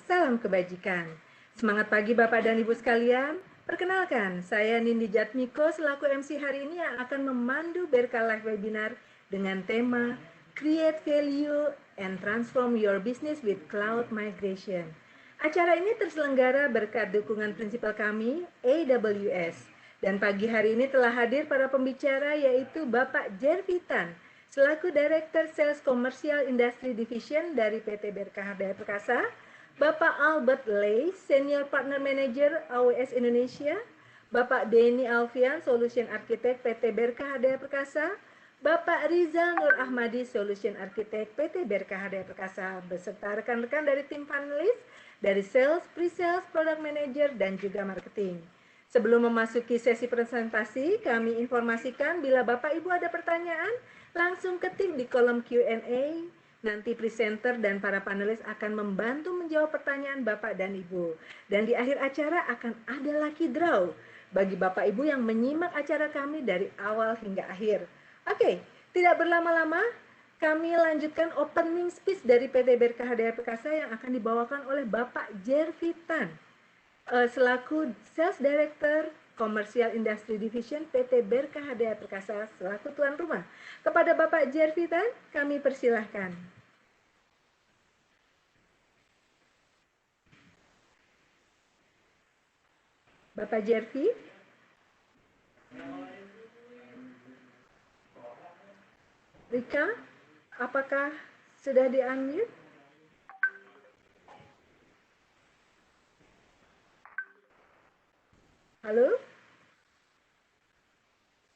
Salam kebajikan. Semangat pagi Bapak dan Ibu sekalian. Perkenalkan, saya Nindi Jatmiko selaku MC hari ini yang akan memandu Berkah Live Webinar dengan tema Create Value and Transform Your Business with Cloud Migration. Acara ini terselenggara berkat dukungan prinsipal kami, AWS. Dan pagi hari ini telah hadir para pembicara yaitu Bapak Jervitan, selaku Director Sales Commercial Industry Division dari PT Berkah Daya Perkasa, Bapak Albert Lay, Senior Partner Manager AWS Indonesia, Bapak Denny Alfian, Solution Architect PT Berkah Daya Perkasa, Bapak Rizal Nur Ahmadi, Solution Architect PT Berkah Daya Perkasa, beserta rekan-rekan dari tim panelis, dari Sales, Pre-Sales, Product Manager, dan juga Marketing. Sebelum memasuki sesi presentasi, kami informasikan bila Bapak Ibu ada pertanyaan, langsung ketik di kolom Q&A. Nanti presenter dan para panelis akan membantu menjawab pertanyaan Bapak dan Ibu. Dan di akhir acara akan ada lucky draw bagi Bapak Ibu yang menyimak acara kami dari awal hingga akhir. Oke, tidak berlama-lama, kami lanjutkan opening speech dari PT Berkah Daya Perkasa yang akan dibawakan oleh Bapak Jervitan, selaku Sales Director Commercial Industry Division PT Berkah Daya Perkasa selaku tuan rumah. Kepada Bapak Jervitan, kami persilahkan. Bapak Jervi. Rika, apakah sudah di-unmute? Halo?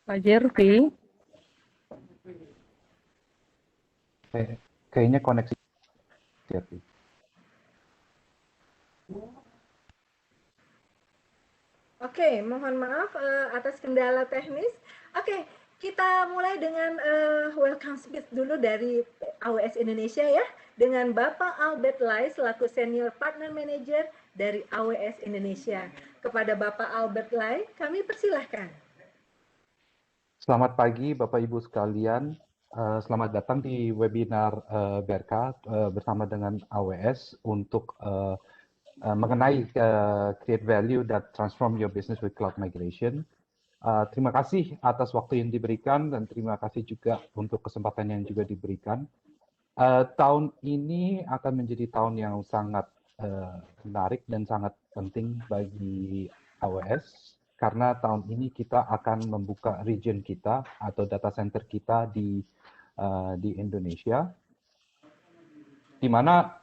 Pak Jervi. Kayaknya koneksi Jervi. Oke, mohon maaf atas kendala teknis. Oke, kita mulai dengan welcome speech dulu dari AWS Indonesia ya, dengan Bapak Albert Lai selaku Senior Partner Manager dari AWS Indonesia. Kepada Bapak Albert Lai, kami persilahkan. Selamat pagi Bapak Ibu sekalian. Selamat datang di webinar Berkah bersama dengan AWS untuk mengenai create value that transform your business with cloud migration. Terima kasih atas waktu yang diberikan dan terima kasih juga untuk kesempatan yang juga diberikan. Tahun ini akan menjadi tahun yang sangat menarik dan sangat penting bagi AWS karena tahun ini kita akan membuka region kita atau data center kita di Indonesia, di mana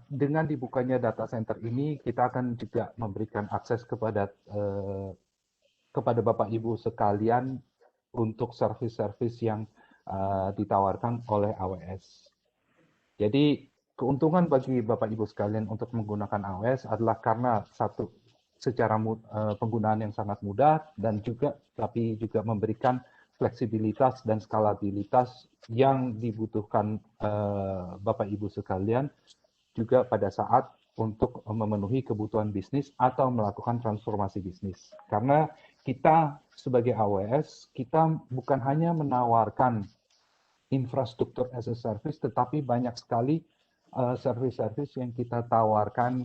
dengan dibukanya data center ini kita akan juga memberikan akses kepada Bapak Ibu sekalian untuk service-service yang ditawarkan oleh AWS. Jadi keuntungan bagi Bapak Ibu sekalian untuk menggunakan AWS adalah karena satu, secara penggunaan yang sangat mudah dan juga memberikan fleksibilitas dan skalabilitas yang dibutuhkan Bapak Ibu sekalian juga pada saat untuk memenuhi kebutuhan bisnis atau melakukan transformasi bisnis. Karena kita sebagai AWS, kita bukan hanya menawarkan infrastruktur as a service, tetapi banyak sekali service-service yang kita tawarkan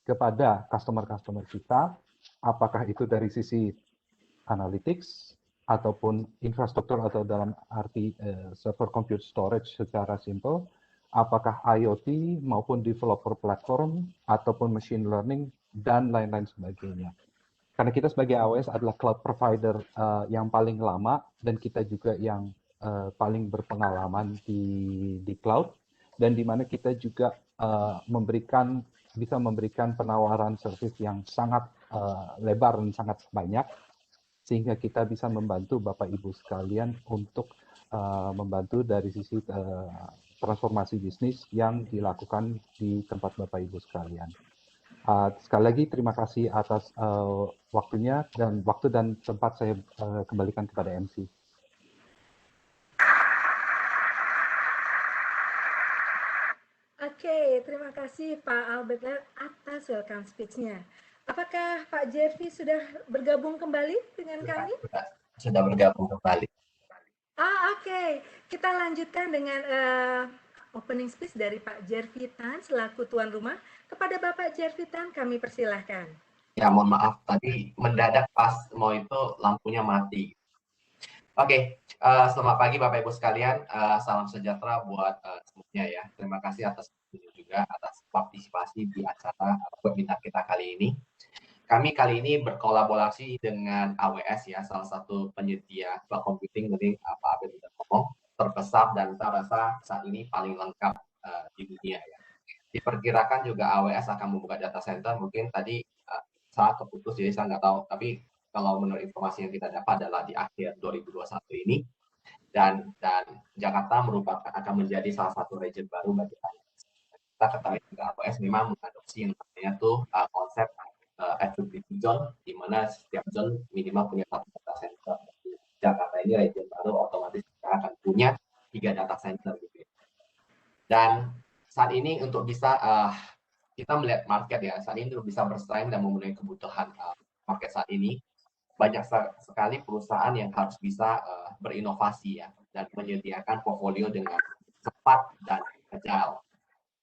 kepada customer-customer kita, apakah itu dari sisi analytics, ataupun infrastruktur atau dalam arti server compute storage secara simple, apakah IoT maupun developer platform, ataupun machine learning, dan lain-lain sebagainya. Karena kita sebagai AWS adalah cloud provider yang paling lama, dan kita juga yang paling berpengalaman di cloud, dan di mana kita juga bisa memberikan penawaran service yang sangat lebar dan sangat banyak, sehingga kita bisa membantu Bapak Ibu sekalian untuk membantu dari sisi transformasi bisnis yang dilakukan di tempat Bapak Ibu sekalian. Sekali lagi terima kasih atas waktunya dan waktu dan tempat saya kembalikan kepada MC. Oke, terima kasih Pak Albert atas welcome speech-nya. Apakah Pak Jervi sudah bergabung kembali dengan kami? Sudah bergabung kembali. Oke. Kita lanjutkan dengan opening speech dari Pak Jervitan selaku tuan rumah. Kepada Bapak Jervitan kami persilahkan. Ya, mohon maaf tadi mendadak pas mau itu lampunya mati. Oke, selamat pagi Bapak Ibu sekalian. Salam sejahtera buat semuanya ya. Terima kasih atas juga atas partisipasi di acara webinar kita kali ini. Kami kali ini berkolaborasi dengan AWS ya, salah satu penyedia cloud computing, jadi Pak Abed sudah ngomong, terbesar dan saya rasa saat ini paling lengkap di dunia ya. Diperkirakan juga AWS akan membuka data center, mungkin tadi saya keputus jadi saya nggak tahu, tapi kalau menurut informasi yang kita dapat adalah di akhir 2021 ini, dan Jakarta merupakan akan menjadi salah satu region baru bagi AWS. Kita ketahui juga AWS memang mengadopsi yang namanya tuh konsep attributed zone, di mana setiap zone minimal punya satu data center. Jakarta ini region baru, otomatis kita akan punya 3 data center gitu ya. Dan saat ini untuk bisa kita melihat market ya, saat ini untuk bisa bersaing dan memenuhi kebutuhan market saat ini, banyak sekali perusahaan yang harus bisa berinovasi ya, dan menyediakan portfolio dengan cepat dan agile.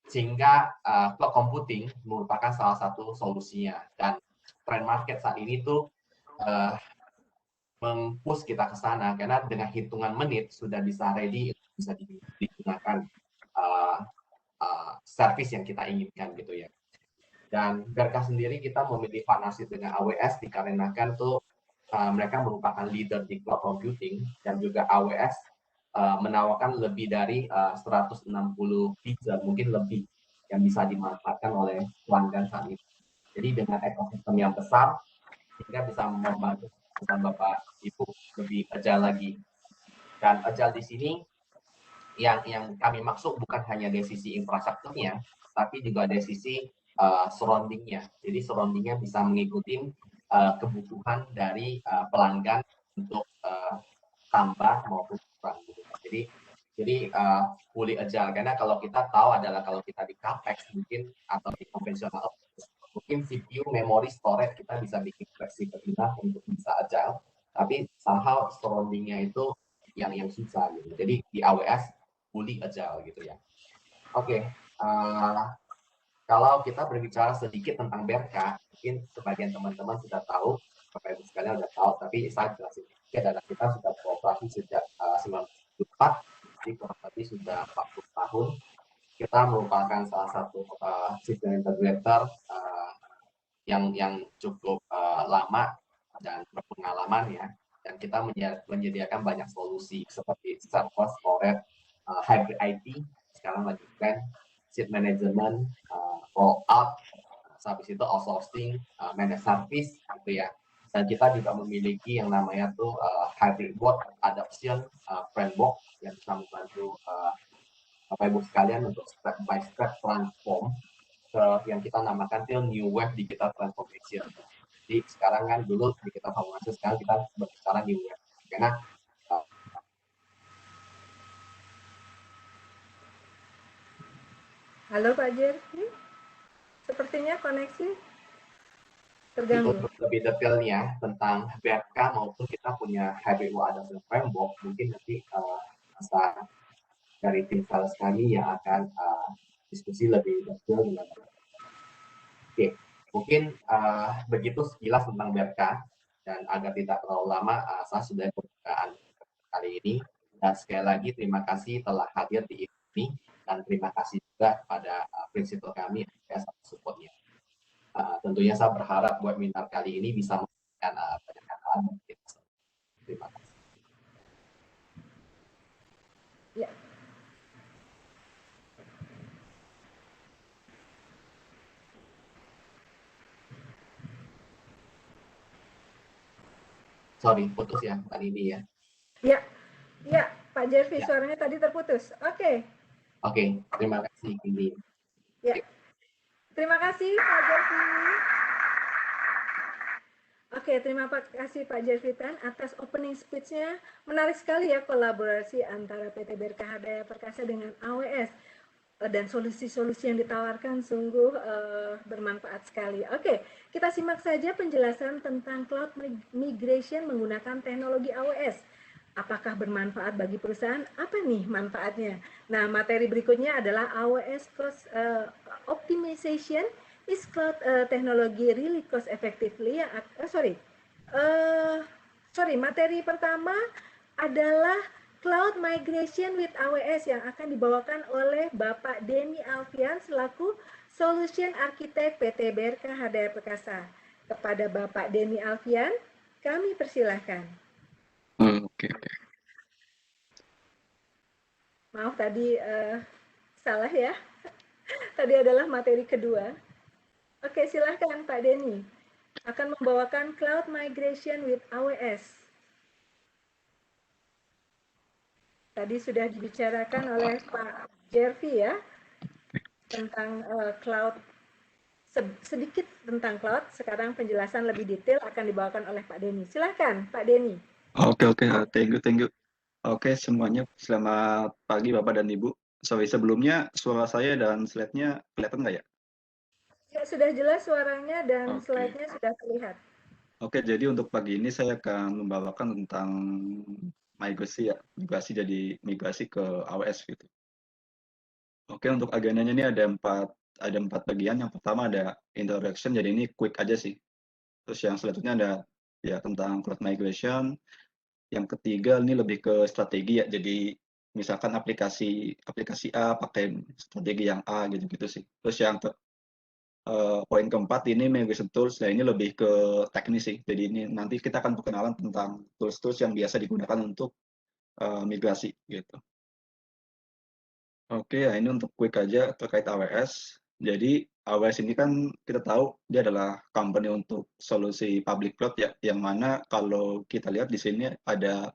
Sehingga cloud computing merupakan salah satu solusinya, dan trend market saat ini tuh mempush kita ke sana, karena dengan hitungan menit sudah bisa ready, bisa digunakan service yang kita inginkan gitu ya. Dan Berkah sendiri kita memilih partnership dengan AWS dikarenakan tuh mereka merupakan leader di cloud computing, dan juga AWS menawarkan lebih dari 160 feature, mungkin lebih, yang bisa dimanfaatkan oleh pelanggan saat ini. Jadi dengan ekosistem yang besar, sehingga bisa membantu Bapak Ibu lebih agile lagi. Dan agile di sini yang kami maksud bukan hanya dari sisi infrastrukturnya, tapi juga dari sisi surroundingnya. Jadi surroundingnya bisa mengikuti kebutuhan dari pelanggan untuk tambah maupun kurang. Jadi fully agile, karena kalau kita tahu adalah kalau kita di capex mungkin atau di konvensional, mungkin CPU, memori, storage kita bisa bikin fleksibel untuk bisa agile, tapi somehow surroundingnya itu yang susah gitu. Jadi di AWS fully agile gitu ya. Oke, kalau kita berbicara sedikit tentang Berkah, mungkin sebagian teman-teman sudah tahu, Bapak Ibu sekalian sudah tahu, tapi saya jelasin sedikit adalah kita sudah beroperasi sejak 1994, jadi kurang lebih sudah 40 tahun. Kita merupakan salah satu system integrator yang cukup lama dan berpengalaman ya, dan kita menyediakan banyak solusi seperti server, storage, hybrid IT, sekarang lagi trend, seat management, rollout, habis itu outsourcing, managed service gitu ya. Dan kita juga memiliki yang namanya tuh hybrid work adoption framework yang bisa membantu Bapak Ibu sekalian untuk step by step transform ke yang kita namakan tuh new wave digital transformation. Jadi sekarang kan dulu digital transformation, sekarang kita berbicara new wave. Karena Halo Pak Jervi, sepertinya koneksi terganggu. untuk lebih detailnya tentang BRK maupun kita punya hybrid work adoption framework, mungkin nanti dari tim sales kami yang akan diskusi lebih detail dengan Oke, mungkin begitu sekilas tentang BRK, dan agar tidak terlalu lama, saya sudah pembukaan kali ini. Dan sekali lagi terima kasih telah hadir di ini, dan terima kasih juga pada prinsipal kami atas supportnya. Tentunya saya berharap webinar kali ini bisa memberikan banyak hal. Terima kasih. Ya. Sorry, putus ya, Mbak Nini ya. Ya, Pak Jervi, suaranya tadi terputus. Oke, terima kasih Nini. Ya, terima kasih Pak Jervi. Oke, terima kasih Pak Jervitan atas opening speech-nya. Menarik sekali ya kolaborasi antara PT Berkah Daya Perkasa dengan AWS. Dan solusi-solusi yang ditawarkan sungguh bermanfaat sekali. Oke, kita simak saja penjelasan tentang cloud migration menggunakan teknologi AWS. Apakah bermanfaat bagi perusahaan? Apa nih manfaatnya? Nah, materi berikutnya adalah AWS Cost Optimization is cloud technology really cost effectively. Materi pertama adalah Cloud Migration with AWS yang akan dibawakan oleh Bapak Denny Alfian selaku Solution Architect PT BRK HDR Perkasa. Kepada Bapak Denny Alfian, kami persilahkan. Oke. Maaf tadi salah ya. Tadi adalah materi kedua. Oke, silahkan Pak Denny. Akan membawakan Cloud Migration with AWS. Tadi sudah dibicarakan oleh Pak Jervi ya, tentang cloud, sedikit tentang cloud. Sekarang penjelasan lebih detail akan dibawakan oleh Pak Denny. Silahkan Pak Denny. Oke, thank you. Oke, semuanya selamat pagi Bapak dan Ibu. Sorry, sebelumnya suara saya dan slide-nya kelihatan nggak ya? Ya, sudah jelas suaranya dan Oke. slide-nya sudah terlihat. Oke, jadi untuk pagi ini saya akan membawakan tentang migrasi ya, migrasi ke AWS gitu. Oke, untuk agendanya ini ada empat bagian. Yang pertama ada introduction, jadi ini quick aja sih. Terus yang selanjutnya ada ya tentang cloud migration. Yang ketiga ini lebih ke strategi ya. Jadi misalkan aplikasi A pakai strategi yang A gitu-gitu sih. Terus yang poin keempat ini migration tools. Nah, ini lebih ke teknis sih. Jadi ini nanti kita akan perkenalan tentang tools-tools yang biasa digunakan untuk migrasi gitu. Oke, ya ini untuk quick aja terkait AWS. Jadi AWS ini kan kita tahu dia adalah company untuk solusi public cloud ya, yang mana kalau kita lihat di sini ada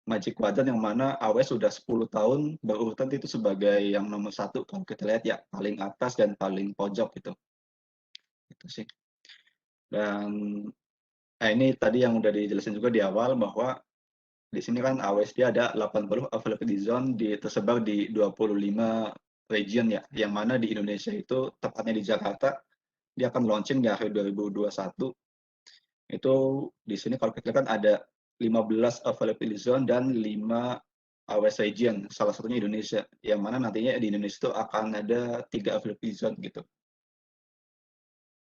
Magic Quadrant yang mana AWS sudah 10 tahun berurutan itu sebagai yang nomor satu kalau kita lihat ya, paling atas dan paling pojok gitu. Itu sih. Dan ini tadi yang udah dijelasin juga di awal bahwa di sini kan AWS dia ada 80 availability zone tersebar di 25 region ya, yang mana di Indonesia itu tepatnya di Jakarta dia akan launching di akhir 2021. Itu di sini kalau kita lihat kan ada 15 availability zone dan 5 AWS region, salah satunya Indonesia, yang mana nantinya di Indonesia itu akan ada 3 availability zone gitu.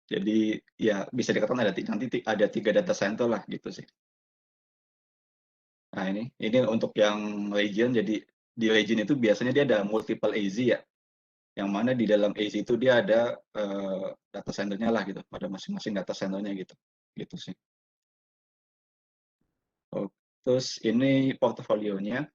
Jadi ya bisa dikatakan nanti ada 3 data center lah gitu sih. Nah ini untuk yang region, jadi di region itu biasanya dia ada multiple AZ ya, yang mana di dalam AZ itu dia ada data center-nya lah gitu, pada masing-masing data center-nya gitu sih. Oh, terus ini portofolionya.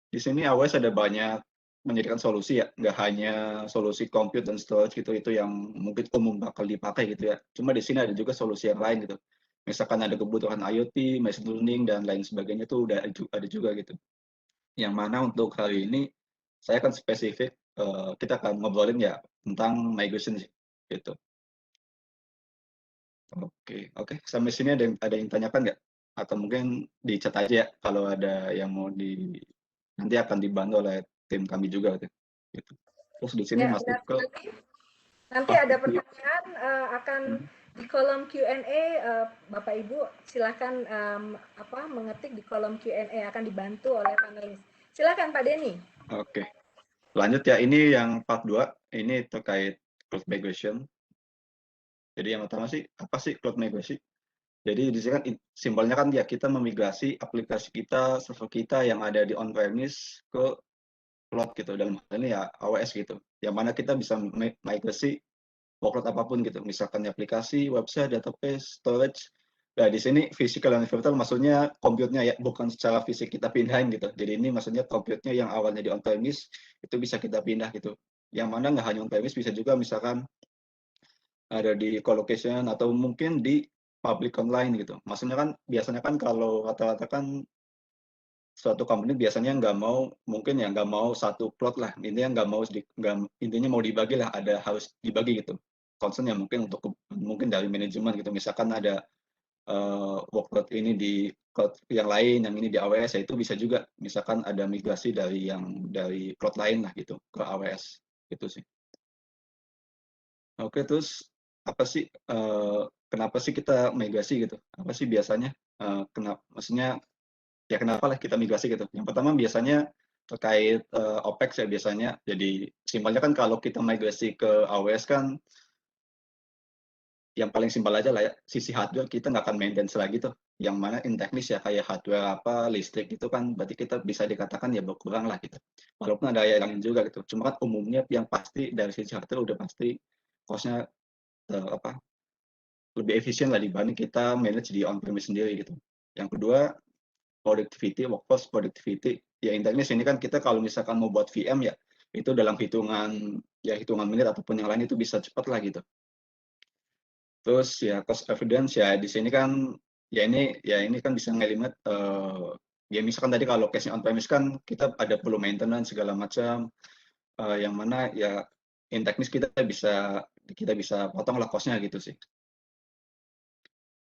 Di sini AWS ada banyak menyediakan solusi ya, nggak hanya solusi compute dan storage gitu, itu yang mungkin umum bakal dipakai gitu ya. Cuma di sini ada juga solusi yang lain gitu. Misalkan ada kebutuhan IoT, machine learning, dan lain sebagainya itu udah ada juga gitu. Yang mana untuk hari ini saya akan spesifik, kita akan ngobrolin ya tentang migration sih, gitu. Oke. Sampai sini ada yang tanyakan nggak? Atau mungkin di chat aja ya kalau ada yang mau nanti akan dibantu oleh tim kami juga gitu. Terus di sini Ya, masuk benar ke sekali. Nanti ada pertanyaan akan Hmm. di kolom Q&A, Bapak Ibu silakan mengetik di kolom Q&A, akan dibantu oleh panelis. Silakan Pak Denny. Oke. Lanjut ya, ini yang part 2, ini terkait cloud migration. Jadi yang pertama sih, apa sih cloud migration? Jadi di sini kan simbolnya kan ya kita memigrasi aplikasi kita, server kita yang ada di on-premise ke cloud gitu. Dalam hal ini ya AWS gitu. Yang mana kita bisa migrasi workload apapun gitu. Misalkan aplikasi, website, database, storage. Nah, di sini physical dan virtual maksudnya compute-nya ya, bukan secara fisik kita pindahin gitu. Jadi ini maksudnya compute-nya yang awalnya di on-premise itu bisa kita pindah gitu. Yang mana nggak hanya on-premise, bisa juga misalkan ada di colocation atau mungkin di public online gitu. Maksudnya kan biasanya kan kalau rata-rata kan suatu company biasanya mungkin ya nggak mau satu plot lah, intinya intinya mau dibagi lah, harus dibagi gitu. Concern mungkin mungkin dari manajemen gitu, misalkan ada workload ini di cloud yang lain, yang ini di AWS, ya itu bisa juga misalkan ada migrasi dari cloud lain lah gitu ke AWS gitu sih. Oke, terus kenapa sih kita migrasi gitu? Apa sih biasanya? Maksudnya ya kenapa lah kita migrasi gitu. Yang pertama biasanya terkait OPEX ya biasanya. Jadi simpelnya kan kalau kita migrasi ke AWS kan yang paling simpel aja lah ya, sisi hardware kita nggak akan maintenance lagi tuh. Yang mana in teknis ya kayak hardware apa, listrik itu kan berarti kita bisa dikatakan ya berkurang lah gitu. Walaupun ada yang lain juga gitu. Cuma kan umumnya yang pasti dari sisi hardware udah pasti cost-nya apa lebih efisien lah dibanding kita manage di on-premise sendiri gitu. Yang kedua, productivity, workforce productivity. Ya in teknis ini kan kita kalau misalkan mau buat VM ya, itu dalam hitungan menit ataupun yang lain itu bisa cepat lah gitu. Terus ya cost avoidance ya di sini kan ini kan bisa ngelimat ya misalkan tadi kalau case-nya on-premise kan kita ada perlu maintenance segala macam yang mana ya in teknis kita bisa potong lah cost-nya gitu sih.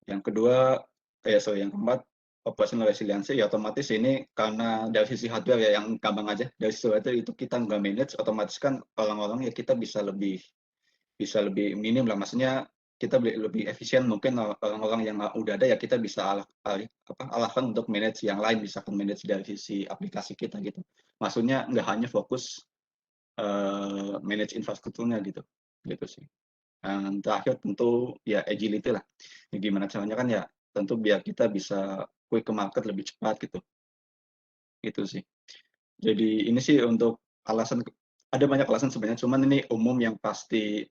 Yang kedua, yang keempat, operational resiliency ya otomatis ini karena dari sisi hardware ya yang gampang aja, dari sisi hardware itu kita nggak manage, otomatis kan orang-orang ya kita bisa lebih minim lah, maksudnya kita lebih efisien mungkin orang-orang yang udah ada ya kita bisa alahkan untuk manage yang lain, misalkan manage dari sisi aplikasi kita gitu. Maksudnya nggak hanya fokus manage infrastrukturnya gitu sih. Yang terakhir tentu ya agility lah. Ya, gimana caranya kan ya tentu biar kita bisa quick ke market lebih cepat gitu. Itu sih. Jadi ini sih untuk alasan ada banyak alasan sebenarnya, cuman ini umum yang pasti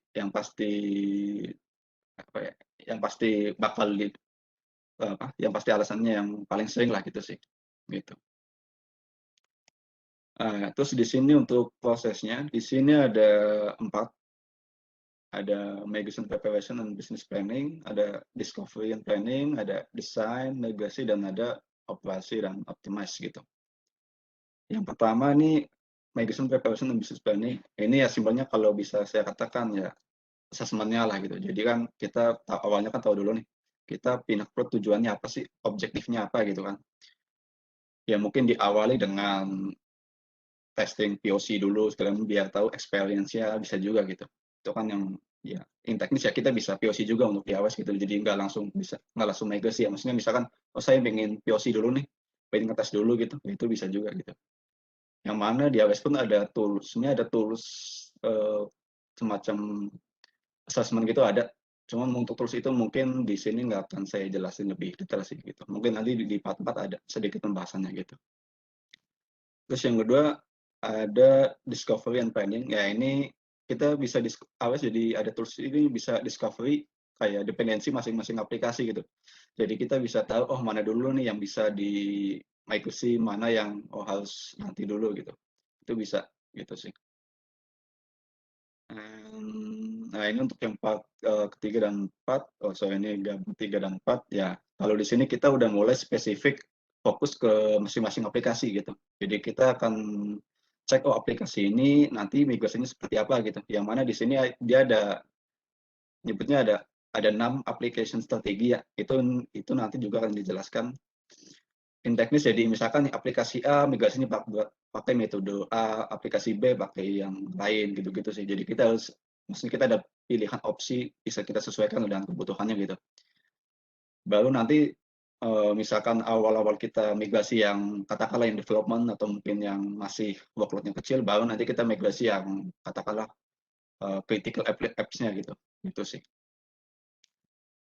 apa ya, yang pasti bakal yang pasti alasannya yang paling sering lah gitu sih. Gitu. Terus di sini untuk prosesnya, di sini ada 4. Ada migration preparation and business planning, ada discovery and planning, ada design, migrasi, dan ada operasi dan optimize gitu. Yang pertama nih migration preparation and business planning. Ini ya simpelnya kalau bisa saya katakan ya assessment-nya lah gitu. Jadi kan kita awalnya kan tahu dulu nih, kita pindah ke tujuannya apa sih, objektifnya apa gitu kan. Ya mungkin diawali dengan testing POC dulu sekalian biar tahu experience-nya bisa juga gitu. Itu kan yang ya in teknis ya kita bisa POC juga untuk di AWS gitu. Jadi nggak langsung migrasi ya. Maksudnya misalkan saya pengen POC dulu nih, pengen ngetes dulu gitu, itu bisa juga gitu. Yang mana di AWS pun ada tools semacam assessment gitu ada. Cuma untuk tools itu mungkin di sini nggak akan saya jelasin lebih detail sih gitu. Mungkin nanti di part 4 ada sedikit pembahasannya gitu. Terus yang kedua ada discovery and planning. Ya ini kita bisa AWS jadi ada tools ini bisa discovery kayak dependensi masing-masing aplikasi gitu. Jadi kita bisa tahu mana dulu nih yang bisa di migrasi, mana yang harus nanti dulu gitu. Itu bisa gitu sih. Nah ini untuk yang ketiga dan 4, ini gabung 3 dan 4 ya. Kalau di sini kita udah mulai spesifik fokus ke masing-masing aplikasi gitu. Jadi kita akan cek aplikasi ini nanti migrasinya seperti apa gitu. Yang mana di sini dia nyebutnya ada 6 application strategi ya. Itu nanti juga akan dijelaskan in teknis. Jadi misalkan aplikasi A migrasinya pakai metode A, aplikasi B pakai yang lain gitu-gitu sih. Jadi maksudnya kita ada pilihan opsi bisa kita sesuaikan dengan kebutuhannya gitu. Baru nanti misalkan awal-awal kita migrasi yang katakanlah yang development atau mungkin yang masih workload-nya kecil, baru nanti kita migrasi yang katakanlah critical apps-nya gitu. Itu sih.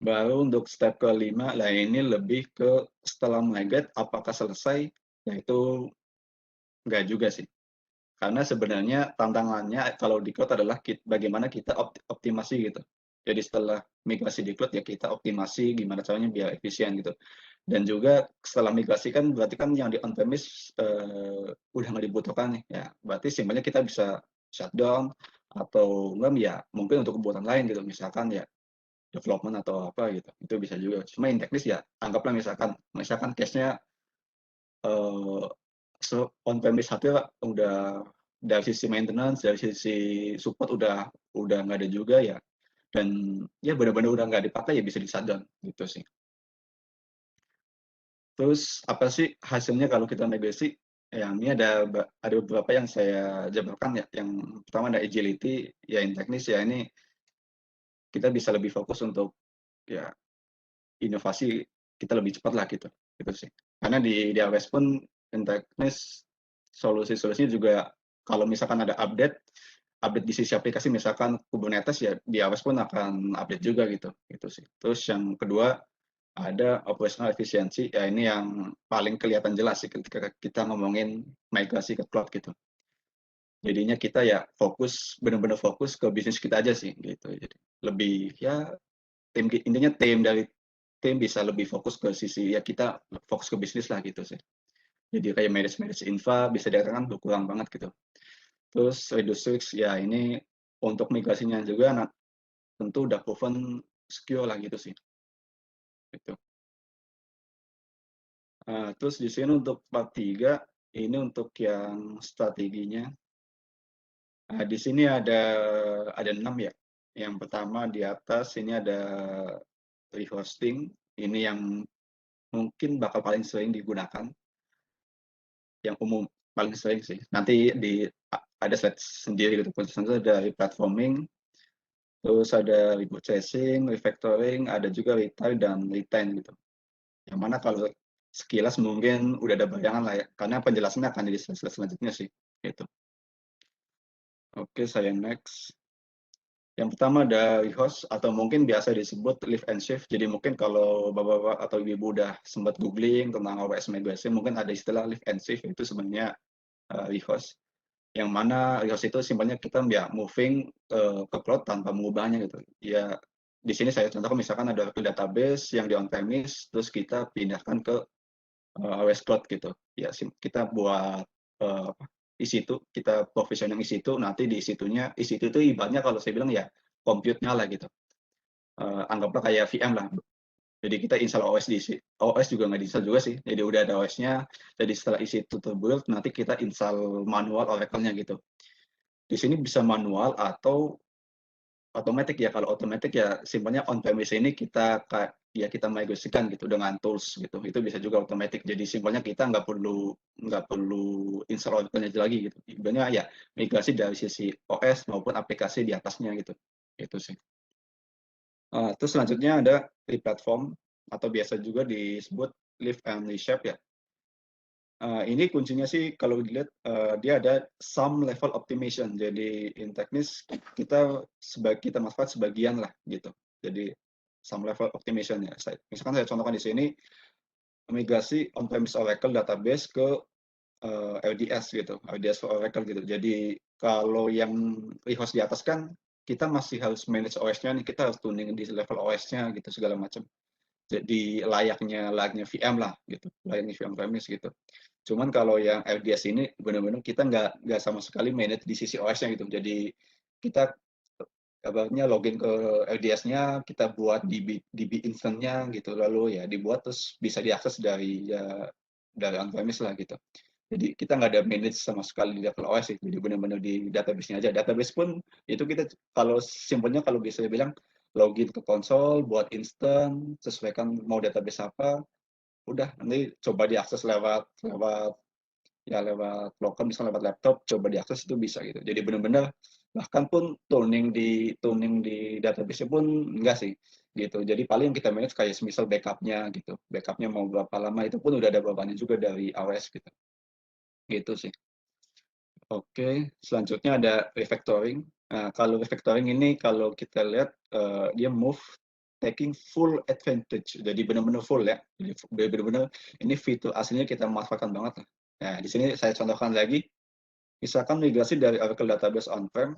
Baru untuk step ke-5, lah ini lebih ke setelah migrate apakah selesai, yaitu enggak juga sih. Karena sebenarnya tantangannya kalau di cloud adalah bagaimana kita optimasi gitu. Jadi setelah migrasi di cloud ya kita optimasi gimana caranya biar efisien gitu. Dan juga setelah migrasi kan berarti kan yang di on-premise udah nggak dibutuhkan nih ya. Berarti simpelnya kita bisa shutdown atau enggak ya mungkin untuk kebutuhan lain gitu. Misalkan ya development atau apa gitu. Itu bisa juga. Cuma in teknis ya anggaplah misalkan case-nya on-premise hardware udah dari sisi maintenance, dari sisi support udah nggak ada juga ya. Dan ya benar-benar udah nggak dipakai ya bisa di shutdown gitu sih. Terus apa sih hasilnya kalau kita migrasi? Yang ini ada beberapa yang saya jabarkan ya. Yang pertama ada agility, ya in teknis ya ini kita bisa lebih fokus untuk ya inovasi kita lebih cepat lah gitu sih. Karena di AWS pun teknis solusi-solusinya juga kalau misalkan ada update di sisi aplikasi misalkan Kubernetes ya di AWS pun akan update juga gitu sih. Terus yang kedua ada operational efficiency, ya ini yang paling kelihatan jelas sih ketika kita ngomongin migrasi ke cloud gitu. Jadinya kita ya benar-benar fokus ke bisnis kita aja sih gitu. Jadi lebih ya intinya tim bisa lebih fokus ke sisi ya kita fokus ke bisnis lah gitu sih. Jadi kayak manage infra bisa dikatakan berkurang banget gitu. Terus reduce risk ya ini untuk migrasinya juga tentu udah proven secure lah gitu sih. Gitu. Terus di sini untuk part 3 ini untuk yang strateginya. Di sini ada 6 ya. Yang pertama di atas ini ada rehosting, ini yang mungkin bakal paling sering digunakan, yang umum paling sering sih. Nanti ada slide sendiri gitu, penjelasan ada replatforming, terus ada reboot tracing, refactoring, ada juga retire dan retain gitu. Yang mana kalau sekilas mungkin udah ada bayangan lah ya, karena penjelasannya akan di slide selanjutnya sih. Gitu. Oke, saya next. Yang pertama ada rehost atau mungkin biasa disebut lift and shift. Jadi mungkin kalau bapak-bapak atau ibu udah sempat googling tentang AWS migrasi, mungkin ada istilah lift and shift, itu sebenarnya rehost. Yang mana rehost itu simpelnya kita ya moving ke cloud tanpa mengubahnya gitu. Ya di sini saya contohkan misalkan ada database yang di on premise, terus kita pindahkan ke AWS cloud gitu. Ya kita buat isi itu, kita provisioning isi itu, nanti di isi itu ibaratnya kalau saya bilang ya compute-nya lah gitu. Anggaplah kayak VM lah. Jadi kita install OS OS juga nggak di-install juga sih. Jadi udah ada OS-nya, jadi setelah isi itu terbuild, nanti kita install manual Oracle-nya gitu. Di sini bisa manual atau otomatis ya. Kalau otomatis ya simpelnya on-premise ini kita migrasikan gitu dengan tools gitu. Itu bisa juga otomatis. Jadi simpelnya kita nggak perlu install Oracle-nya lagi gitu. Ibaratnya ya migrasi dari sisi OS maupun aplikasi di atasnya gitu. Itu sih. Terus selanjutnya ada replatform atau biasa juga disebut lift and reshape ya. Ini kuncinya sih kalau dilihat dia ada some level optimization. Jadi in teknis kita manfaat sebagian lah gitu. Jadi some level optimization ya. Misalkan saya contohkan di sini migrasi on-premise Oracle database ke LDS gitu, LDS for Oracle gitu. Jadi kalau yang rehost di atas kan kita masih harus manage OS-nya nih, kita harus tuning di level OS-nya gitu segala macam. Jadi layaknya VM lah gitu, layaknya VM premise gitu. Cuman kalau yang LDS ini benar-benar kita nggak sama sekali manage di sisi OS-nya gitu. Jadi kita kabarnya login ke LDS-nya, kita buat DB instance-nya gitu, lalu ya dibuat terus bisa diakses dari on-premise lah gitu. Jadi kita nggak ada manage sama sekali di level OS sih, jadi benar-benar di database-nya aja. Database pun itu kita kalau simpelnya kalau bisa bilang login ke konsol, buat instant, sesuaikan mau database apa, udah nanti coba diakses lewat local misalnya lewat laptop, coba diakses itu bisa gitu. Jadi benar-benar bahkan pun tuning di database pun enggak sih gitu. Jadi paling yang kita manage kayak misal backup-nya gitu. Backup-nya mau berapa lama itu pun udah ada bebannya juga dari AWS gitu. Gitu sih. Oke, selanjutnya ada refactoring. Nah, kalau refactoring ini kalau kita lihat dia taking full advantage. Jadi benar-benar full ya. Jadi benar-benar ini fitur aslinya kita manfaatkan banget lah. Nah, di sini saya contohkan lagi. Misalkan migrasi dari Oracle database on-prem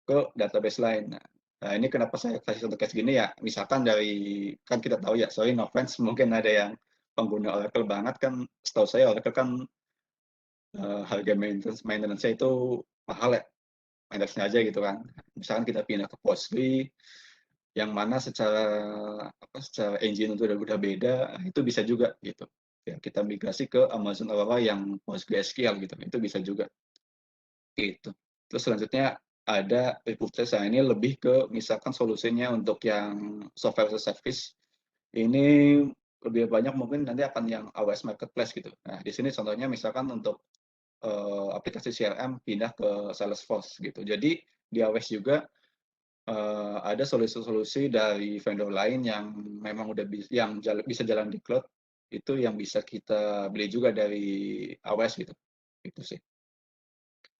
ke database lain. Nah, ini kenapa saya kasih contoh kayak segini ya. Misalkan kan kita tahu ya, sorry no offense, mungkin ada yang pengguna Oracle banget kan. Setahu saya Oracle kan harga maintenance-nya itu mahal ya, maintenance-nya aja gitu kan. Misalkan kita pindah ke Postgre, yang mana secara engine itu udah beda, itu bisa juga gitu. Ya, kita migrasi ke Amazon Aurora yang PostgreSQL gitu, itu bisa juga. Gitu. Terus selanjutnya ada repurchase. Nah, ini lebih ke misalkan solusinya untuk yang software as a service, ini lebih banyak mungkin nanti akan yang AWS Marketplace gitu. Nah, di sini contohnya misalkan untuk aplikasi CRM pindah ke Salesforce gitu. Jadi di AWS juga ada solusi-solusi dari vendor lain yang memang udah bisa jalan di cloud itu yang bisa kita beli juga dari AWS gitu. Itu sih.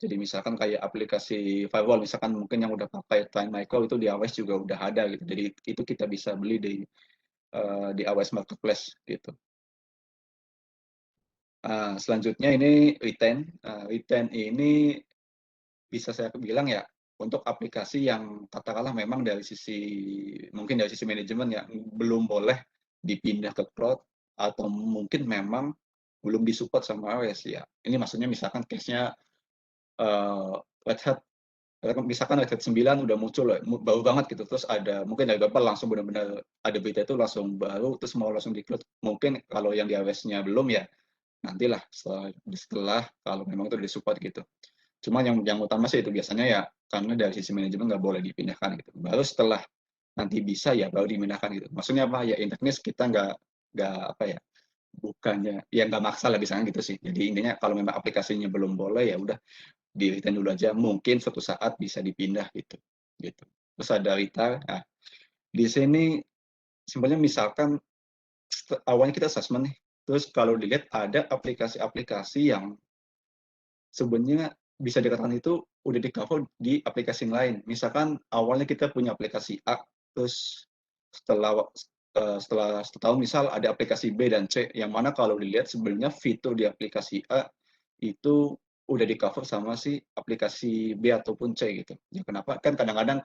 Jadi misalkan kayak aplikasi firewall, misalkan mungkin yang udah pakai Trend Micro itu di AWS juga udah ada gitu. Jadi itu kita bisa beli di AWS Marketplace gitu. Selanjutnya ini retain. Retain ini bisa saya bilang ya untuk aplikasi yang katakanlah memang dari sisi mungkin dari sisi manajemen ya belum boleh dipindah ke cloud atau mungkin memang belum disupport sama AWS ya. Ini maksudnya misalkan case-nya Red Hat misalkan Red Hat 9 udah muncul ya, baru banget gitu, terus ada mungkin dari Bapak langsung benar-benar ada berita itu langsung baru, terus mau langsung di-cloud. Mungkin kalau yang di AWS-nya belum ya, nantilah setelah kalau memang itu disupport gitu. Cuma yang utama sih itu biasanya ya karena dari sisi manajemen nggak boleh dipindahkan gitu. Baru setelah nanti bisa ya baru dipindahkan gitu. Maksudnya apa ya, in teknis kita nggak apa ya, bukannya ya nggak maksa lah misalnya gitu sih. Jadi intinya kalau memang aplikasinya belum boleh ya udah di-retain dulu aja, mungkin suatu saat bisa dipindah gitu. Terus ada retire. Nah, di sini simpelnya misalkan awalnya kita assessment nih, terus kalau dilihat ada aplikasi-aplikasi yang sebenarnya bisa dikatakan itu udah di-cover di aplikasi yang lain. Misalkan awalnya kita punya aplikasi A, terus setelah setahun misal ada aplikasi B dan C, yang mana kalau dilihat sebenarnya fitur di aplikasi A itu udah di-cover sama si aplikasi B ataupun C gitu. Ya kenapa? Kan kadang-kadang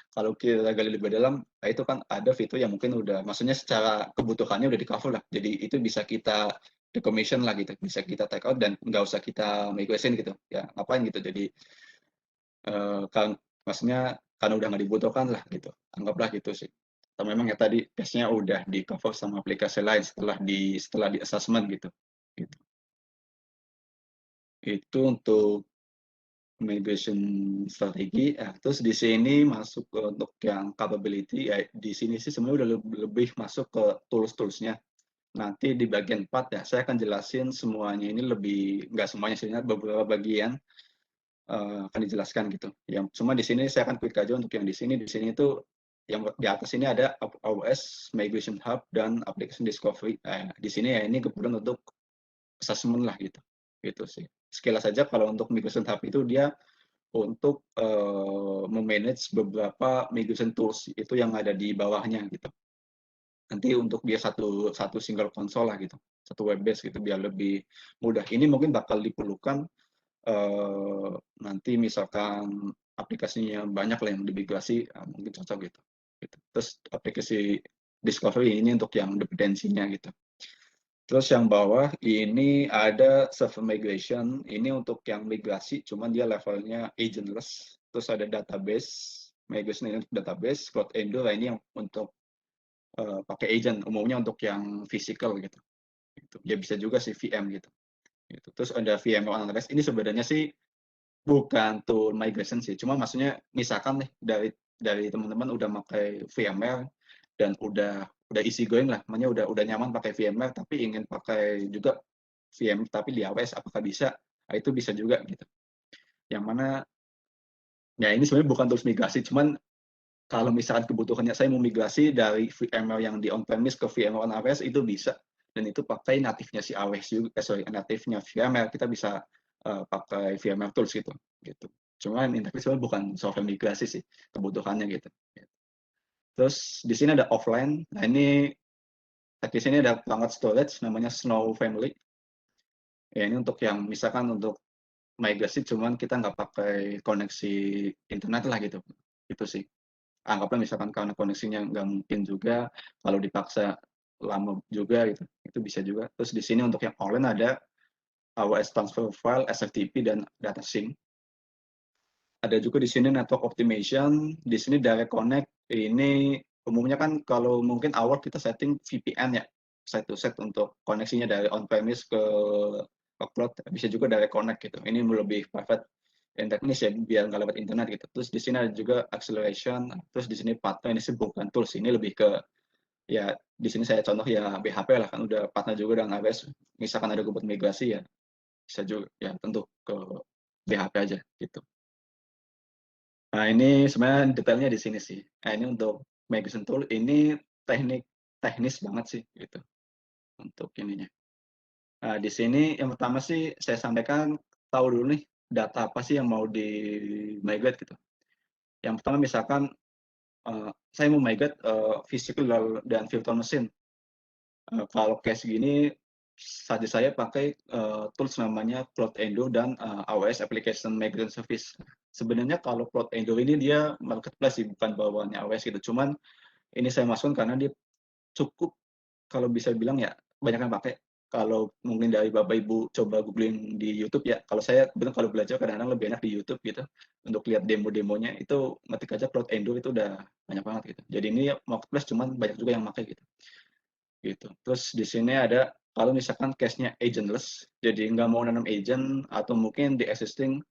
kalau kita gali lebih dalam, nah itu kan ada fitur yang mungkin udah maksudnya secara kebutuhannya udah di-cover lah. Jadi itu bisa kita decommission lah gitu, bisa kita take out dan nggak usah kita migration gitu. Ya ngapain gitu. Jadi kan maksudnya karena udah nggak dibutuhkan lah gitu. Anggaplah gitu sih. Atau memang ya tadi case-nya udah di-cover sama aplikasi lain setelah di assessment gitu. Gitu. Itu untuk migration strategi. Terus di sini masuk ke untuk yang capability, ya di sini sih sebenarnya udah lebih masuk ke tools-toolsnya. Nanti di bagian 4 ya, saya akan jelasin semuanya ini lebih, nggak semuanya sih, beberapa bagian akan dijelaskan gitu. Yang cuma di sini saya akan quick aja untuk yang di sini. Di sini itu yang di atas ini ada AWS Migration Hub dan Application Discovery. Di sini ya ini kebetulan untuk assessment lah gitu. Gitu sih. Sekilas saja kalau untuk Migration Hub itu dia untuk memanage beberapa migration tools itu yang ada di bawahnya gitu. Nanti untuk dia satu single console lah gitu, satu web base gitu biar lebih mudah. Ini mungkin bakal diperlukan nanti misalkan aplikasinya banyak lah yang dimigrasi, mungkin cocok gitu. Terus aplikasi discovery ini untuk yang dependensinya gitu. Terus yang bawah ini ada server migration, ini untuk yang migrasi, cuman dia levelnya agentless. Terus ada database, migration ini untuk database, cloud endure ini yang untuk pakai agent, umumnya untuk yang physical gitu. Ya bisa juga sih VM gitu. Terus ada VMware Analyst, ini sebenarnya sih bukan tool migration sih, cuma maksudnya misalkan nih dari teman-teman udah pakai VMware dan udah easy going lah, namanya udah nyaman pakai VMware tapi ingin pakai juga VM tapi di AWS apakah bisa? Nah, itu bisa juga gitu. Yang mana ya ini sebenarnya bukan tools migrasi, cuman kalau misalkan kebutuhannya saya mau migrasi dari VMware yang di on-premise ke VMware on AWS itu bisa, dan itu pakai natifnya si AWS juga, natifnya VMware kita bisa pakai VMware tools gitu. Cuman ini sebenarnya bukan software migrasi sih kebutuhannya gitu. Terus di sini ada offline. Nah ini di sini ada banget storage namanya Snow Family. Ya ini untuk yang misalkan untuk migrasi cuman kita nggak pakai koneksi internet lah gitu. Itu sih. Anggaplah misalkan karena koneksinya nggak mungkin juga, kalau dipaksa lama juga gitu. Itu bisa juga. Terus di sini untuk yang online ada AWS Transfer File, SFTP, dan Data Sync. Ada juga di sini network optimization, di sini direct connect, ini umumnya kan kalau mungkin awal kita setting VPN ya, set to set untuk koneksinya dari on-premise ke cloud, bisa juga direct connect gitu. Ini lebih private dan teknis ya, biar nggak lewat internet gitu. Terus di sini ada juga acceleration, terus di sini partner, ini sih bukan tools, ini lebih ke ya di sini saya contoh ya BHP lah kan udah partner juga dengan AWS, misalkan ada kebutuhan migrasi ya bisa juga ya tentu ke BHP aja gitu. Nah, ini sebenarnya detailnya di sini sih. Nah, ini untuk migration tool, ini teknis banget sih, gitu. untuk ininya. Nah, di sini yang pertama sih saya sampaikan tahu dulu nih data apa sih yang mau di-migrate gitu. Yang pertama misalkan, saya mau migrate, physical dan virtual machine. Kalau case gini, saja saya pakai, tools namanya Cloudendo dan, AWS Application Migration Service. Sebenarnya kalau Cloudendo ini dia marketplace sih, bukan bawaannya AWS gitu. Cuman ini saya masukin karena dia cukup kalau bisa bilang ya banyak yang pakai. Kalau mungkin dari Bapak Ibu coba googling di YouTube ya, kalau saya kebetulan kalau belajar kadang-kadang lebih enak di YouTube gitu, untuk lihat demo-demonya itu ngetik aja Cloudendo itu udah banyak banget gitu. Jadi ini marketplace cuman banyak juga yang pakai gitu. Gitu. Terus di sini ada kalau misalkan case-nya agentless, jadi nggak mau nanam agent atau mungkin di existing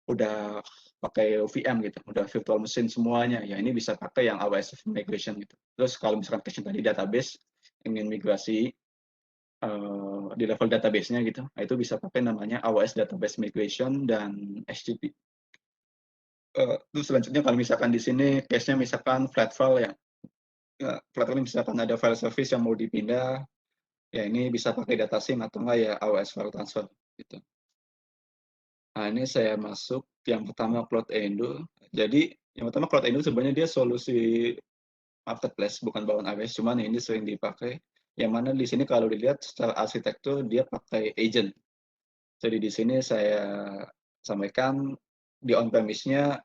udah pakai VM gitu, udah virtual machine semuanya, ya ini bisa pakai yang AWS migration gitu. Terus kalau misalkan case tadi database, ingin migrasi di level database-nya gitu, nah itu bisa pakai namanya AWS Database Migration dan HTTP. Terus selanjutnya kalau misalkan di sini case-nya misalkan flat file ya, flat file misalkan ada file service yang mau dipindah, ya ini bisa pakai data sim atau enggak ya AWS file transfer gitu. Nah, ini saya masuk yang pertama Cloudendo. Jadi yang pertama Cloudendo sebenarnya dia solusi marketplace bukan bawaan AWS, cuman ini sering dipakai. Yang mana di sini kalau dilihat secara arsitektur dia pakai agent. Jadi di sini saya sampaikan di on-premise-nya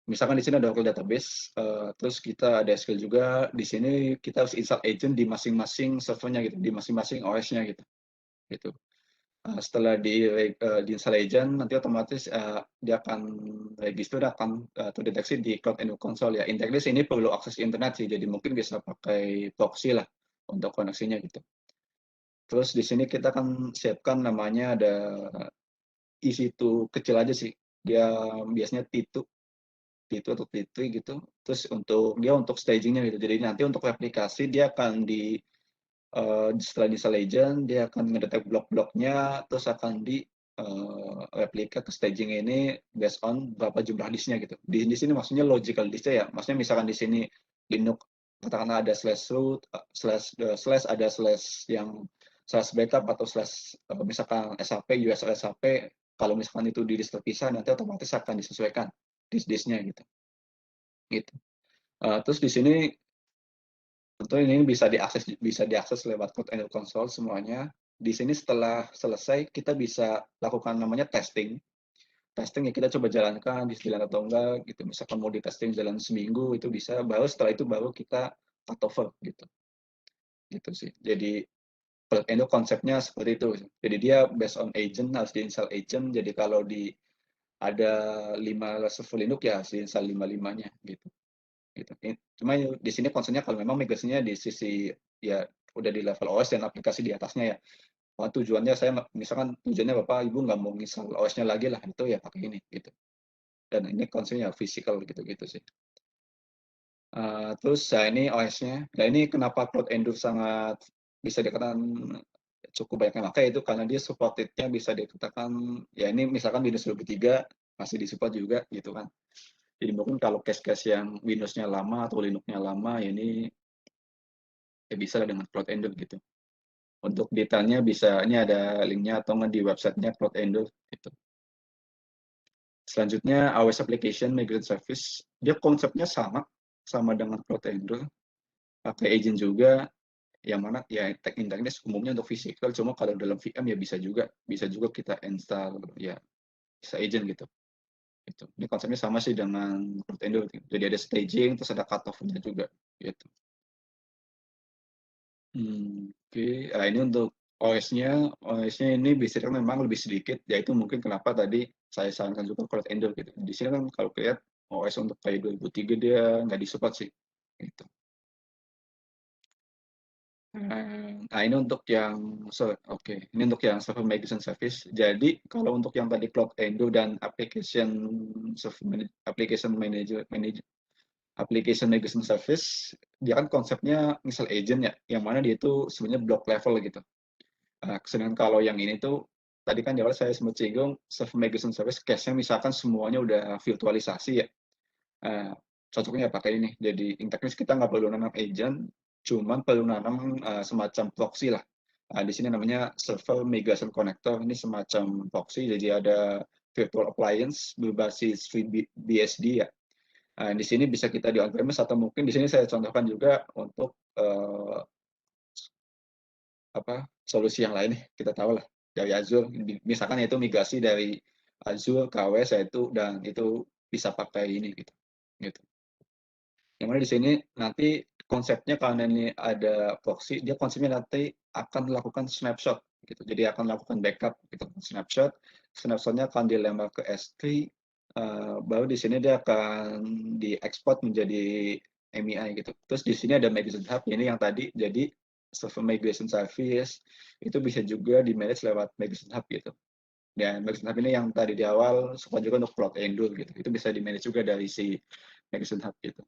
misalkan di sini ada Oracle Database, terus kita ada SQL juga. Di sini kita harus install agent di masing-masing servernya gitu, di masing-masing OS-nya gitu. Gitu. Setelah di-install agent, nanti otomatis dia akan register, akan terdeteksi di Cloudendo Console ya. In teknis ini perlu akses internet sih, jadi mungkin bisa pakai proxy lah untuk koneksinya gitu. Terus di sini kita akan siapkan namanya ada EC2 kecil aja sih. Dia biasanya T2 atau T3 gitu. Terus untuk stagingnya gitu. Jadi nanti untuk replikasi dia akan setelah di legend dia akan ngedetek blok-bloknya, terus akan di replika ke staging ini based on berapa jumlah disknya gitu. Di sini maksudnya logical disknya ya. Maksudnya misalkan di sini Linux katakanlah ada slash root, slash ada slash yang slash backup atau slash misalkan SHP, USL SHP, kalau misalkan itu di disk terpisah nanti otomatis akan disesuaikan disk-disknya gitu. Gitu. Terus di sini tentu ini bisa diakses lewat Cloudendo Console semuanya. Di sini setelah selesai kita bisa lakukan namanya testing. Testing ya kita coba jalankan di jalan atau enggak gitu. Misalkan mau di testing jalan seminggu itu bisa. Baru setelah itu baru kita cut over gitu. Gitu sih. Jadi Cloudendo konsepnya seperti itu. Jadi dia based on agent, harus di-install agent. Jadi kalau ada 5 server Linux ya harus di-install 5-5-nya gitu. Gitu. Cuma di sini concernnya kalau memang migrasinya di sisi ya udah di level OS dan aplikasi di atasnya ya. Tujuannya saya misalkan tujuannya Bapak Ibu nggak mau install OS-nya lagi lah itu ya pakai ini gitu. Dan ini concernnya physical gitu-gitu sih. Terus ini OS-nya. Nah ini kenapa Cloudendo sangat bisa dikatakan cukup banyak yang pakai itu karena dia supported-nya bisa dikatakan ya ini misalkan Windows 2003 masih disupport juga gitu kan. Jadi mungkin kalau case-case yang Windows-nya lama atau Linux-nya lama ya ini ya bisa dengan Cloudendo gitu. Untuk detailnya bisa ini ada linknya atau nggak di websitenya Cloudendo gitu. Selanjutnya AWS Application Migration Service, dia konsepnya sama dengan Cloudendo, pakai agent juga, yang mana ya teknis umumnya untuk physical, cuma kalau dalam VM ya bisa juga kita install ya bisa agent gitu. Gitu. Ini konsepnya sama sih dengan Cloudendo, jadi ada staging terus ada cutoff-nya juga gitu. Oke. Nah, ini untuk OS-nya ini biasanya memang lebih sedikit, yaitu mungkin kenapa tadi saya sarankan juga Cloudendo gitu. Di sini kan kalau lihat OS untuk kayak 2003 dia nggak disupport sih, gitu. Nah ini untuk yang ini untuk yang server migration service. Jadi kalau untuk yang tadi Cloudendo dan application migration service, dia kan konsepnya misal agent ya, yang mana dia itu sebenarnya block level gitu. Sedangkan kalau yang ini tuh, tadi kan di awal saya sempat singgung, server migration service case-nya misalkan semuanya udah virtualisasi ya. Cocoknya pakai ini. Jadi in teknis kita nggak perlu nanam agent, cuman perlu nanam semacam proxy lah. Di sini namanya server migration connector. Ini semacam proxy, jadi ada virtual appliance berbasis FreeBSD ya. Di sini bisa kita di on-premise atau mungkin di sini saya contohkan juga untuk solusi yang lain nih. Kita tahu lah dari Azure, misalkan itu migrasi dari Azure ke AWS dan itu bisa pakai ini gitu. Yang mana di sini nanti konsepnya karena ini ada proxy, dia konsepnya nanti akan melakukan snapshot gitu. Jadi akan melakukan backup gitu, snapshotnya akan dilempar ke S3, baru di sini dia akan diekspor menjadi MEI gitu. Terus di sini ada Migration Hub, ini yang tadi jadi server migration service itu bisa juga di manage lewat Migration Hub gitu. Dan Migration Hub ini yang tadi di awal support juga untuk Cloud Endure gitu. Itu bisa di manage juga dari si Migration Hub gitu.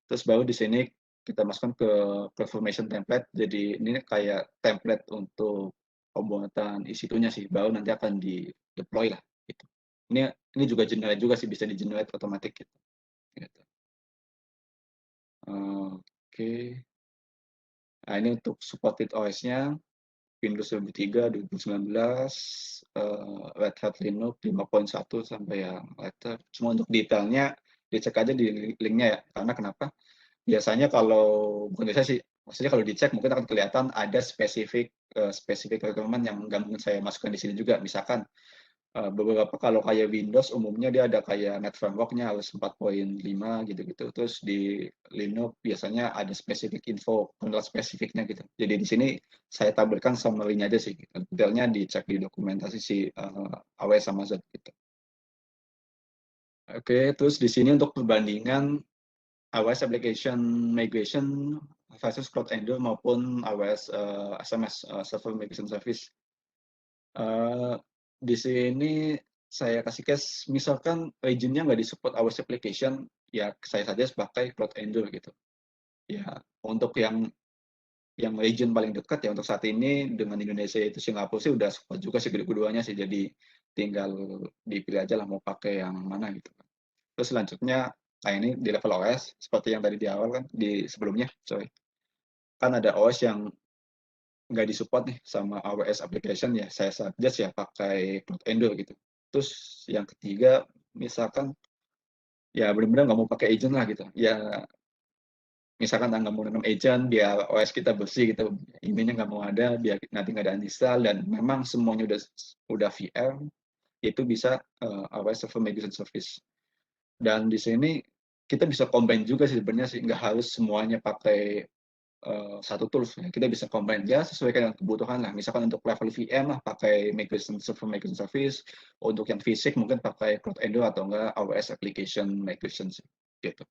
Terus baru di sini kita masukkan ke CloudFormation template. Jadi ini kayak template untuk pembuatan EC2-nya sih. Baru nanti akan di deploy lah. Gitu. Ini juga generate juga sih, bisa di generate otomatis gitu. Oke. Nah ini untuk supported OS-nya Windows 2003, 2019, Red Hat Linux 5.1 sampai yang later. Semua untuk detailnya dicek aja di linknya ya. Karena kenapa? Biasanya kalau bukan biasa sih, maksudnya kalau dicek mungkin akan kelihatan ada spesifik requirement yang nggak mungkin saya masukkan di sini juga. Misalkan beberapa kalau kayak Windows umumnya dia ada kayak net framework-nya harus 4.5 gitu-gitu. Terus di Linux biasanya ada spesifik info kernel spesifiknya gitu. Jadi di sini saya tampilkan summary-nya aja sih. Detailnya dicek di dokumentasi si AWS Amazon gitu. Oke, terus di sini untuk perbandingan AWS Application Migration versus Cloud Endure maupun AWS SMS Server Migration Service. Di sini saya kasih case, misalkan region-nya nggak disupport AWS Application, ya saya saja pakai Cloud Endure gitu. Ya, untuk yang region paling dekat ya untuk saat ini dengan Indonesia itu Singapura sih udah support juga sih kedua-duanya sih, jadi tinggal dipilih aja lah mau pakai yang mana gitu. Terus selanjutnya, nah ini di level OS, seperti yang tadi di awal kan, di sebelumnya, sorry. Kan ada OS yang nggak disupport nih sama AWS Application, ya saya suggest ya pakai Cloud Endure gitu. Terus yang ketiga, misalkan ya benar-benar nggak mau pakai agent lah gitu. Ya misalkan nggak mau nanam agent, biar OS kita bersih gitu. Ininya nggak mau ada, biar nanti nggak ada uninstall, dan memang semuanya udah VM, itu bisa AWS Server Migration Service. Dan di sini kita bisa combine juga sih sebenarnya sih, nggak harus semuanya pakai satu tools. Kita bisa combine ya sesuaikan dengan kebutuhan lah. Misalkan untuk level VM lah pakai Server Migration Service, untuk yang fisik mungkin pakai Cloud Endure atau enggak AWS Application Migration gitu.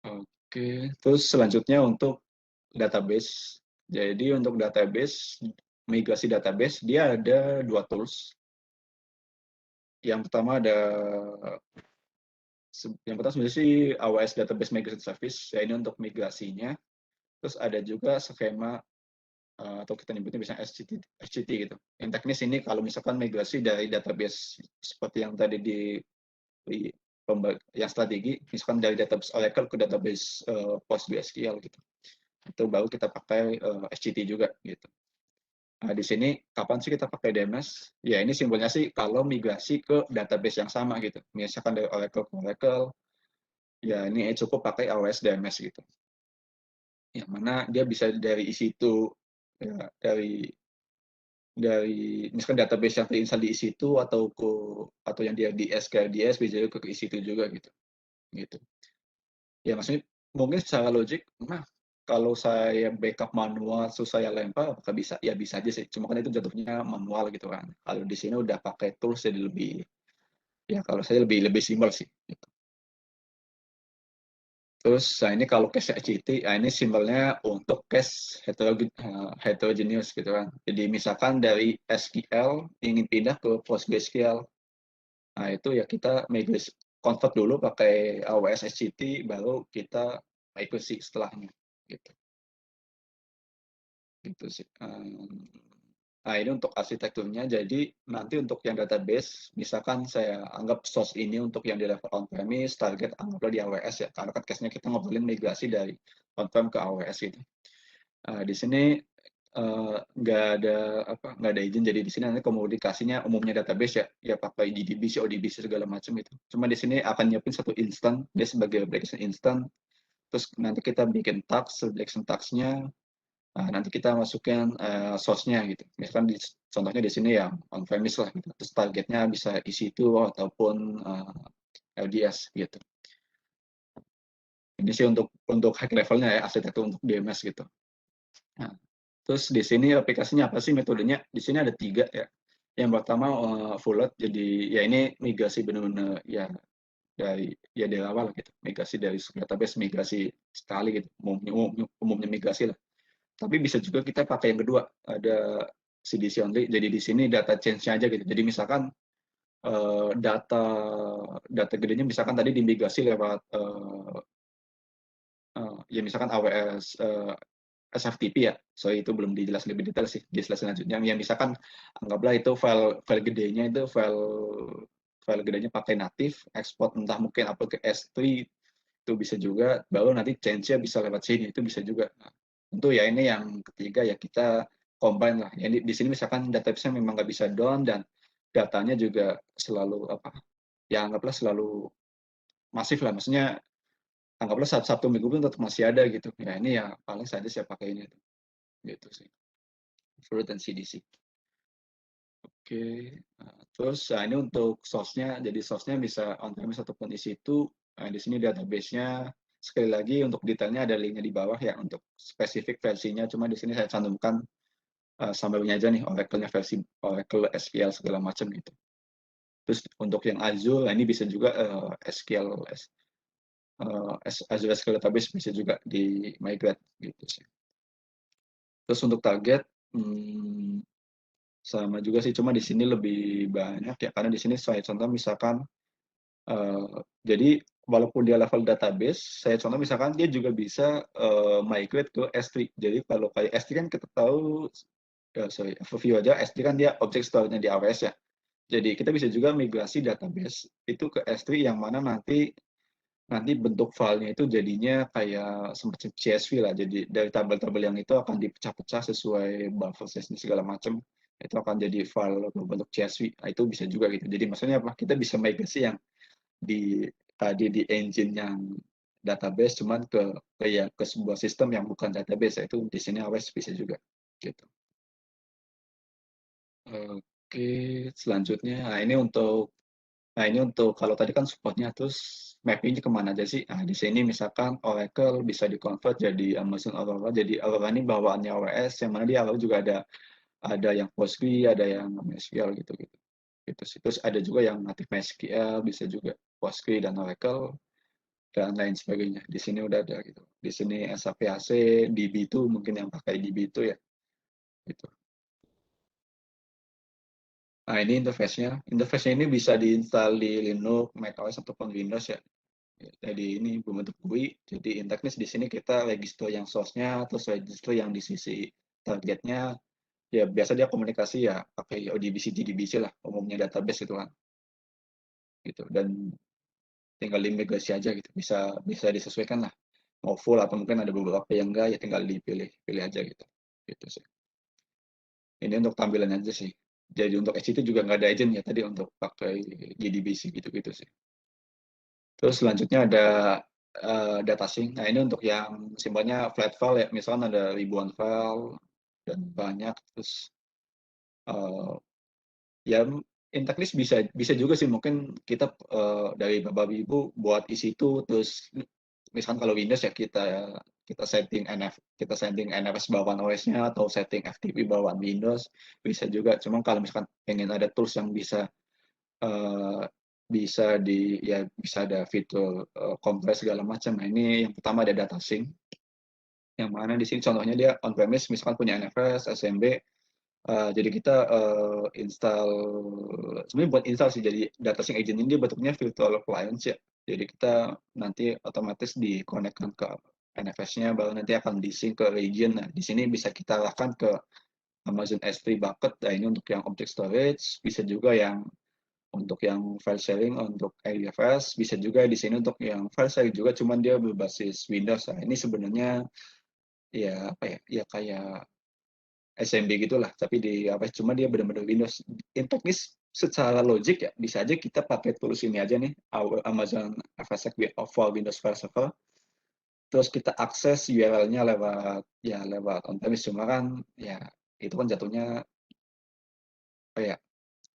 Oke, terus selanjutnya untuk database. Jadi untuk database, migrasi database, dia ada 2 tools. Yang pertama sebenarnya sih AWS Database Migration Service, ya ini untuk migrasinya. Terus ada juga skema atau kita nyebutnya bisa SCT gitu. Yang teknis ini kalau misalkan migrasi dari database seperti yang tadi yang strategi, misalkan dari database Oracle ke database PostgreSQL gitu. Itu baru kita pakai SCT juga gitu. Nah, di sini kapan sih kita pakai DMS? Ya ini simbolnya sih kalau migrasi ke database yang sama gitu. Misalkan dari Oracle ke Oracle, ya ini cukup pakai AWS DMS gitu. Yang mana dia bisa dari EC2, ya, dari misalkan database yang terinstall di EC2 atau yang dia di SKRDS bisa juga ke EC2 juga gitu. Ya maksudnya mungkin secara logik, kalau saya backup manual terus saya lempar apakah bisa? Ya bisa aja sih. Cuma kan itu jatuhnya manual gitu kan. Kalau di sini udah pakai tools jadi lebih, ya kalau saya lebih simpel sih. Gitu. Terus nah ini kalau case HCT, ini simbolnya untuk case heterogeneous gitu kan. Jadi misalkan dari SQL ingin pindah ke PostgreSQL, nah itu ya kita convert dulu pakai AWS HCT, baru kita migrasi setelahnya gitu. Gitu sih. Nah, ini untuk arsitekturnya. Jadi nanti untuk yang database, misalkan saya anggap source ini untuk yang di level on-premise, target anggaplah di AWS ya, karena kan case-nya kita ngobrolin migrasi dari on-prem ke AWS gitu. Di sini nggak ada izin, jadi di sini nanti komunikasinya umumnya database ya pakai JDBC, ODBC segala macam itu. Cuma di sini akan nyiapin satu instan, dia sebagai application instan. Terus nanti kita bikin task, selection task-nya. Nanti kita masukin source-nya gitu. Misalkan contohnya di sini ya on-premise lah gitu. Terus targetnya bisa EC2 ataupun LDS gitu. Ini sih untuk high levelnya ya, arsitektur untuk DMS gitu. Nah, terus di sini aplikasinya apa sih metodenya? Di sini ada 3 ya. Yang pertama full load, jadi ya ini migrasi benar-benar ya dari awal gitu. Migrasi dari database, migrasi sekali gitu. Umumnya migrasi lah. Tapi bisa juga kita pakai yang kedua, ada CDC only. Jadi di sini data change-nya aja gitu. Jadi misalkan data gedenya misalkan tadi dimigrasi lewat ya misalkan AWS SFTP ya. So itu belum dijelasin lebih detail sih di slide selanjutnya. Yang misalkan anggaplah itu file gedenya itu file gedenya pakai native, export entah mungkin upload ke S3 itu bisa juga, baru nanti change-nya bisa lewat sini, itu bisa juga. Nah, tentu ya ini yang ketiga ya kita combine lah. Ya, di sini misalkan database-nya memang nggak bisa down dan datanya juga selalu ya anggaplah selalu masif lah. Maksudnya anggaplah Sabtu Minggu pun tetap masih ada gitu. Ya ini ya paling saja saya pakai ini gitu sih. Fruit dan CDC. Oke. Terus ini untuk source-nya, jadi source-nya bisa on-premise ataupun EC2. Di sini database-nya sekali lagi untuk detailnya ada link-nya di bawah ya untuk spesifik versinya. Cuma di sini saya cantumkan summary-nya aja nih, Oracle-nya versi Oracle SQL segala macam gitu. Terus untuk yang Azure, ini bisa juga Azure SQL Database bisa juga di migrate gitu sih. Terus untuk target, sama juga sih, cuma di sini lebih banyak ya, karena di sini saya contoh misalkan, jadi walaupun dia level database, saya contoh misalkan dia juga bisa migrate ke S3. Jadi kalau kayak S3 kan kita tahu, overview aja, S3 kan dia object store-nya di AWS ya. Jadi kita bisa juga migrasi database itu ke S3 yang mana nanti bentuk filenya itu jadinya kayak semacam CSV lah. Jadi dari tabel-tabel yang itu akan dipecah-pecah sesuai buffer size segala macam. Itu akan jadi file berbentuk CSV. Nah, itu bisa juga gitu. Jadi maksudnya apa? Kita bisa migrasi yang tadi di engine yang database cuman ke sebuah sistem yang bukan database, yaitu di sini AWS bisa juga gitu. Oke, selanjutnya ini untuk kalau tadi kan supportnya, terus mapping-nya kemana aja sih? Di sini misalkan Oracle bisa di-convert jadi Amazon Aurora. Jadi Aurora ini bawaannya AWS, yang mana di Aurora juga ada yang Postgre, ada yang MySQL gitu-gitu. Gitu sih. Terus ada juga yang native MySQL, bisa juga Postgre dan Oracle dan lain sebagainya. Di sini udah ada gitu. Di sini SAP AC, DB2 mungkin yang pakai DB2 ya. Gitu. Nah, ini interface-nya. Interface-nya ini bisa diinstal di Linux, macOS ataupun Windows ya. Jadi ini berbentuk GUI. Jadi in teknis di sini kita register yang source-nya, terus register yang di sisi targetnya. Ya biasa dia komunikasi ya pakai ODBC, GDBC lah, umumnya database itu kan. Gitu. Dan tinggal imigrasi aja gitu. Bisa disesuaikan lah. Mau full atau mungkin ada beberapa yang enggak, ya tinggal pilih aja gitu. Gitu sih. Ini untuk tampilannya aja sih. Jadi untuk SCT juga nggak ada agent ya tadi untuk pakai GDBC gitu-gitu sih. Terus selanjutnya ada data sync. Nah, ini untuk yang simbolnya flat file ya. Misalkan ada ribuan file dan banyak, terus ya in teknis bisa juga sih mungkin kita dari Bapak Ibu buat isi itu, terus misalkan kalau Windows ya kita setting NFS bawaan OS-nya atau setting FTP bawaan Windows bisa juga. Cuma kalau misalkan pengen ada tools yang bisa bisa ada fitur compress segala macam. Nah, ini yang pertama ada data sync. Yang mana di sini contohnya dia on premise misalkan punya NFS, SMB. Jadi kita install, sebenarnya buat install sih, jadi data sync agent ini dia bentuknya virtual clients ya. Jadi kita nanti otomatis dikonekkan ke NFS-nya, baru nanti akan di-sync ke region. Nah, di sini bisa kita arahkan ke Amazon S3 bucket, nah ini untuk yang object storage, bisa juga yang untuk yang file sharing untuk AFS, bisa juga di sini untuk yang file sharing juga, cuman dia berbasis Windows. Nah, ini sebenarnya ya apa ya, ya kayak SMB gitulah, tapi di apa? Cuma dia benar-benar Windows. In teknis secara logik ya bisa aja kita pakai tools ini aja nih, Amazon FSx for Windows File Server. Terus kita akses URL-nya lewat ya lewat on-premise, cuma kan ya itu kan jatuhnya apa ya?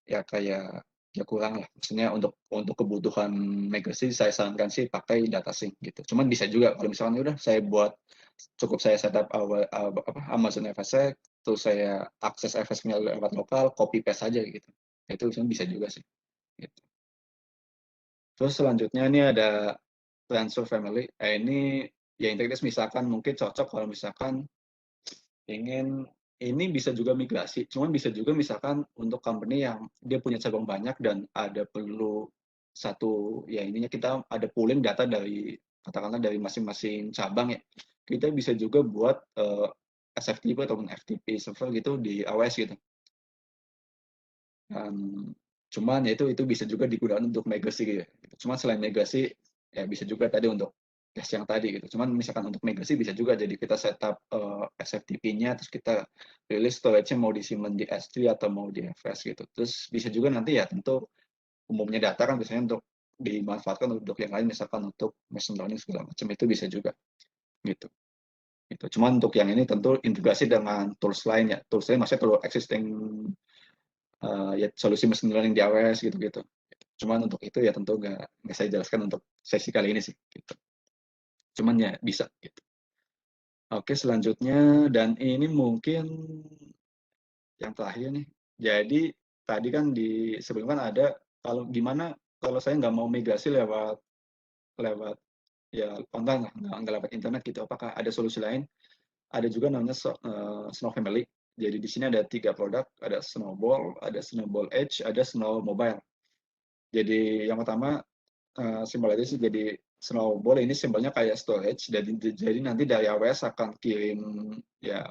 Ya kayak ya kurang lah. Maksudnya untuk kebutuhan migrasi saya sarankan sih pakai datasync gitu. Cuman bisa juga kalau misalkan ya udah saya buat cukup saya setup Amazon FSx, terus saya akses FSx-nya lewat lokal, copy paste aja gitu. Itu sebenarnya bisa juga sih. Gitu. Terus selanjutnya ini ada transfer family. Ini ya integritas misalkan mungkin cocok kalau misalkan ingin ini bisa juga migrasi, cuman bisa juga misalkan untuk company yang dia punya cabang banyak dan ada perlu satu ya ininya kita ada pooling data dari katakanlah dari masing-masing cabang ya. Kita bisa juga buat SFTP ataupun FTP server gitu di AWS gitu. Cuman ya itu bisa juga digunakan untuk migrasi gitu. Cuman selain migrasi ya bisa juga tadi untuk tes yang tadi gitu. Cuman misalkan untuk migrasi bisa juga jadi kita setup SFTP-nya terus kita rilis storage-nya mau disimpan di S3 atau mau di FS gitu. Terus bisa juga nanti ya tentu umumnya data kan biasanya untuk dimanfaatkan untuk yang lain misalkan untuk machine learning segala macam itu bisa juga gitu. Gitu. Cuman untuk yang ini tentu integrasi dengan tools lain ya. Tools lain maksudnya perlu existing ya solusi machine learning di AWS gitu-gitu. Cuman untuk itu ya tentu nggak saya jelaskan untuk sesi kali ini sih. Gitu. Cuman ya bisa gitu. Oke, selanjutnya dan ini mungkin yang terakhir nih. Jadi tadi kan sebelumnya kan ada kalau gimana kalau saya nggak mau migrasi lewat lewat ya online lah, nggak lewat internet gitu. Apakah ada solusi lain? Ada juga namanya Snow Family. Jadi di sini ada 3 produk, ada Snowball, ada Snowball Edge, ada Snow Mobile. Jadi yang pertama simbol aja sih jadi Snowball ini simbolnya kayak storage, jadi nanti dari AWS akan kirim ya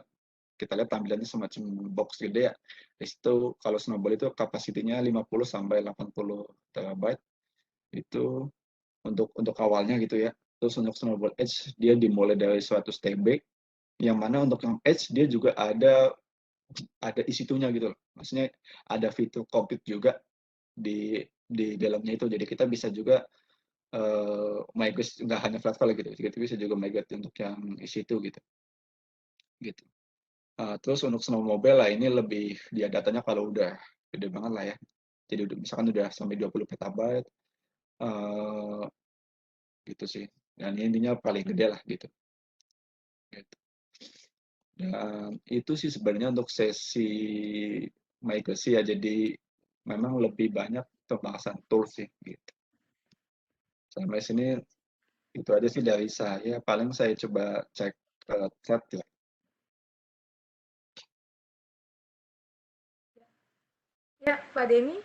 kita lihat tampilannya semacam box gede ya. Di situ kalau Snowball itu kapasitinya 50 sampai 80 terabyte itu untuk awalnya gitu ya. Terus untuk Snowball Edge dia dimulai dari 100 TB, yang mana untuk yang Edge dia juga ada EC2-nya gitu loh. Maksudnya ada fitur compute juga di dalamnya itu. Jadi kita bisa juga migrate nggak hanya flat file gitu. Kita bisa juga migrate untuk yang EC2 gitu. Gitu. Terus untuk Snow Mobile lah ini lebih dia datanya kalau udah gede banget lah ya. Jadi misalkan udah sampai 20 petabyte gitu sih. Dan intinya paling gede lah gitu. Gitu. Dan itu sih sebenarnya untuk sesi migrasi ya. Jadi memang lebih banyak pembahasan tools sih gitu. Sampai sini itu aja sih dari saya. Paling saya coba cek chat ya. Ya, Pak Denny,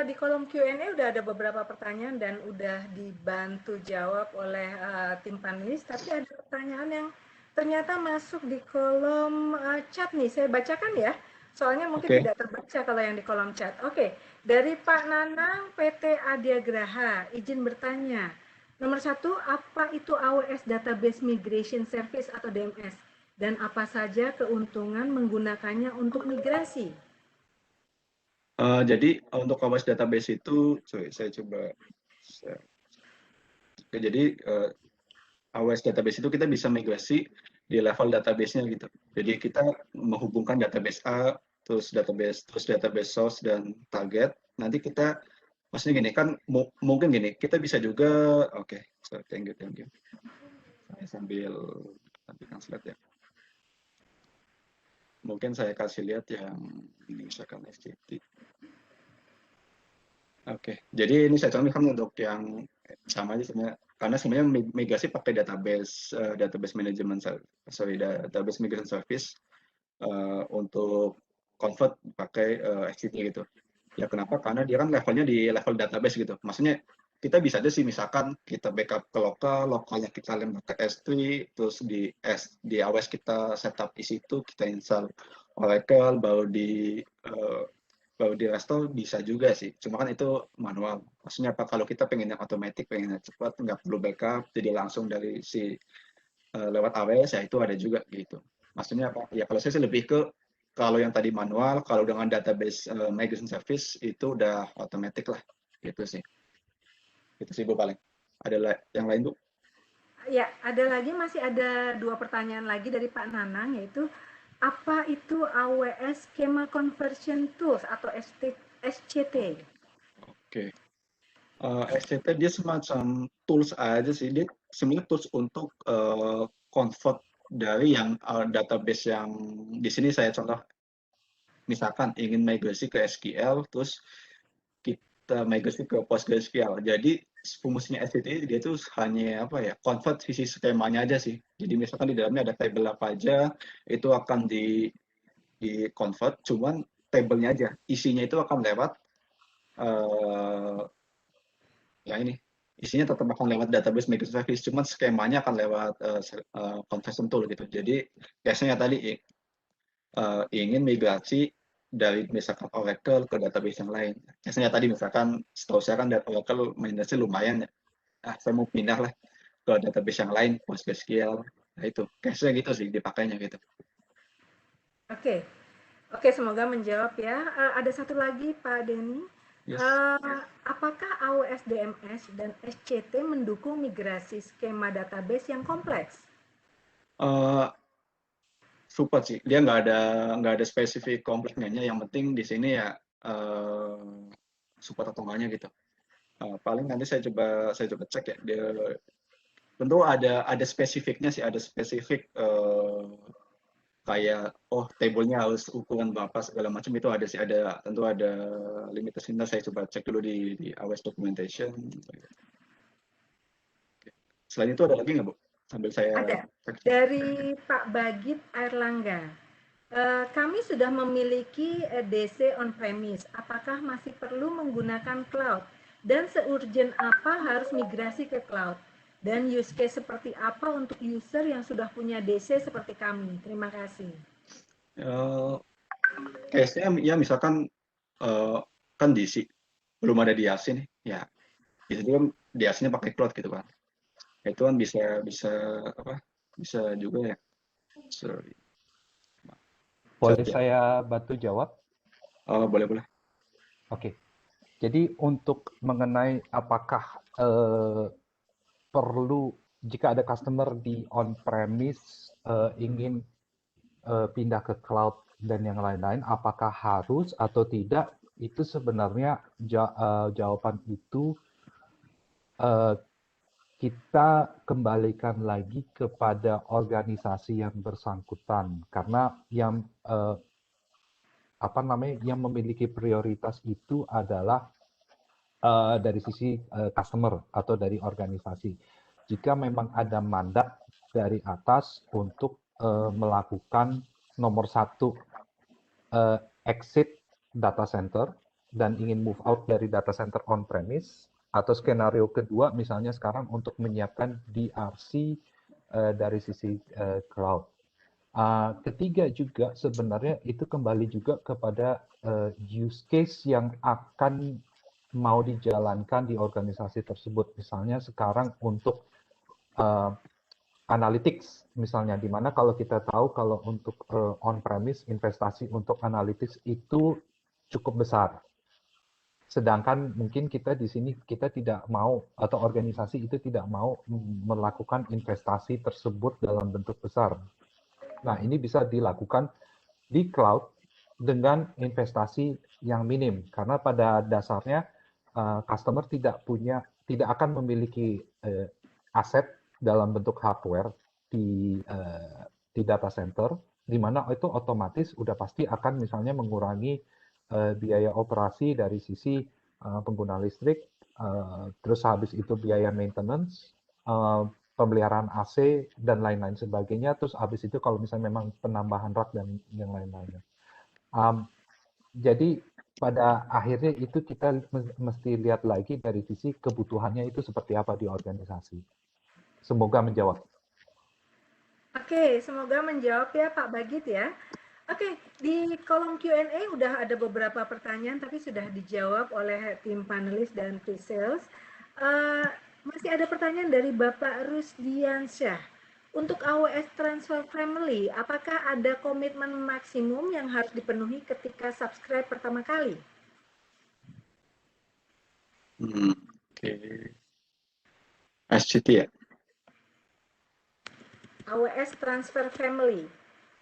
di kolom Q&A udah ada beberapa pertanyaan dan udah dibantu jawab oleh tim panelis, tapi ada pertanyaan yang ternyata masuk di kolom chat nih. Saya bacakan ya, soalnya mungkin Oke. tidak terbaca kalau yang di kolom chat. Oke, dari Pak Nanang PT Adiagraha, izin bertanya. Nomor 1, apa itu AWS Database Migration Service atau DMS? Dan apa saja keuntungan menggunakannya untuk migrasi? Jadi untuk AWS database itu, saya coba. Jadi AWS database itu kita bisa migrasi di level database-nya gitu. Jadi kita menghubungkan database A, terus database source dan target. Nanti kita, maksudnya gini kan, mungkin gini, kita bisa juga, oke, thank you. Saya sambil tampilkan slide ya. Mungkin saya kasih lihat yang ini misalkan FTP. Oke, jadi ini saya contohkan untuk yang sama aja sebenarnya. Karena sebenarnya migrasi pakai database management database migration service untuk convert pakai FTP gitu. Ya kenapa? Karena dia kan levelnya di level database gitu. Maksudnya kita bisa aja sih misalkan kita backup ke lokalnya kita lempar ke S3, terus di AWS kita setup di situ, kita install Oracle, baru di restore bisa juga sih. Cuma kan itu manual. Maksudnya apa? Kalau kita pengen yang otomatis, pengen yang cepat, nggak perlu backup, jadi langsung dari lewat AWS ya itu ada juga gitu. Maksudnya apa? Ya kalau saya sih lebih ke kalau yang tadi manual, kalau dengan database migration service itu udah otomatis lah, gitu sih. Itu sih Bu paling. Ada yang lain Bu? Ya, masih ada 2 pertanyaan lagi dari Pak Nanang, yaitu apa itu AWS Schema Conversion Tools atau SCT? Oke. SCT dia semacam tools aja sih. Dia sebenarnya tools untuk convert dari yang database yang di sini saya contoh. Misalkan ingin migrasi ke SQL, terus kita migrasi ke PostgreSQL. Jadi fungsinya SCT dia tuh hanya apa ya, convert sisi skemanya aja sih. Jadi misalkan di dalamnya ada table apa aja, itu akan di convert, cuman tabelnya aja. Isinya itu akan lewat ya ini, isinya tetap akan lewat database migration service, cuman skemanya akan lewat conversion tool gitu. Jadi biasanya tadi ingin migrasi dari misalkan Oracle ke database yang lain. Biasanya tadi misalkan setahu saya kan dari Oracle maintenance lumayan ya. Saya mau pindah lah ke database yang lain, PostgreSQL. Nah itu, case-nya gitu sih dipakainya gitu. Oke. Oke, semoga menjawab ya. Ada satu lagi Pak Denny. Yes. Apakah AWS DMS dan SCT mendukung migrasi skema database yang kompleks? Support sih, dia nggak ada spesifik kompleknya. Yang penting di sini ya support atau enggaknya gitu. Paling nanti saya coba cek ya. Dia tentu ada spesifiknya sih, ada spesifik kayak tabelnya harus ukuran berapa segala macam itu ada sih, tentu ada limitasinya. Saya coba cek dulu di AWS documentation. Selain itu ada lagi nggak Bu? Sambil saya ada cek. dari Pak Bagit Airlangga. Kami sudah memiliki DC on-premise. Apakah masih perlu menggunakan cloud? Dan seurgent apa harus migrasi ke cloud? Dan use case seperti apa untuk user yang sudah punya DC seperti kami? Terima kasih. Case-nya ya misalkan kan DC belum ada di ASI nih, ya itu kan di ASI-nya pakai cloud gitu kan. Itu kan bisa juga ya. Sorry. Boleh saya bantu jawab? Boleh. Oke. Jadi untuk mengenai apakah perlu jika ada customer di on-premise ingin pindah ke cloud dan yang lain-lain, apakah harus atau tidak? Itu sebenarnya jawaban itu kita kembalikan lagi kepada organisasi yang bersangkutan, karena yang yang memiliki prioritas itu adalah dari sisi customer atau dari organisasi. Jika memang ada mandat dari atas untuk melakukan nomor 1 exit data center dan ingin move out dari data center on-premise, atau skenario kedua misalnya sekarang untuk menyiapkan DRC dari sisi cloud. Ketiga juga sebenarnya itu kembali juga kepada use case yang akan mau dijalankan di organisasi tersebut. Misalnya sekarang untuk analytics misalnya, di mana kalau kita tahu kalau untuk on-premise investasi untuk analytics itu cukup besar. Sedangkan mungkin kita di sini kita tidak mau atau organisasi itu tidak mau melakukan investasi tersebut dalam bentuk besar. Nah, ini bisa dilakukan di cloud dengan investasi yang minim, karena pada dasarnya customer tidak akan memiliki aset dalam bentuk hardware di data center, di mana itu otomatis udah pasti akan misalnya mengurangi biaya operasi dari sisi pengguna listrik, terus habis itu biaya maintenance, pemeliharaan AC dan lain-lain sebagainya. Terus habis itu kalau misalnya memang penambahan rak dan yang lain-lainnya. Jadi pada akhirnya itu kita mesti lihat lagi dari sisi kebutuhannya itu seperti apa di organisasi. Semoga menjawab. Oke, semoga menjawab ya Pak Bagit ya. Oke, di kolom Q&A udah ada beberapa pertanyaan tapi sudah dijawab oleh tim panelis dan pre-sales. Masih ada pertanyaan dari Bapak Rusdiansyah. Untuk AWS Transfer Family, apakah ada komitmen maksimum yang harus dipenuhi ketika subscribe pertama kali? Oke. SCT ya? AWS Transfer Family,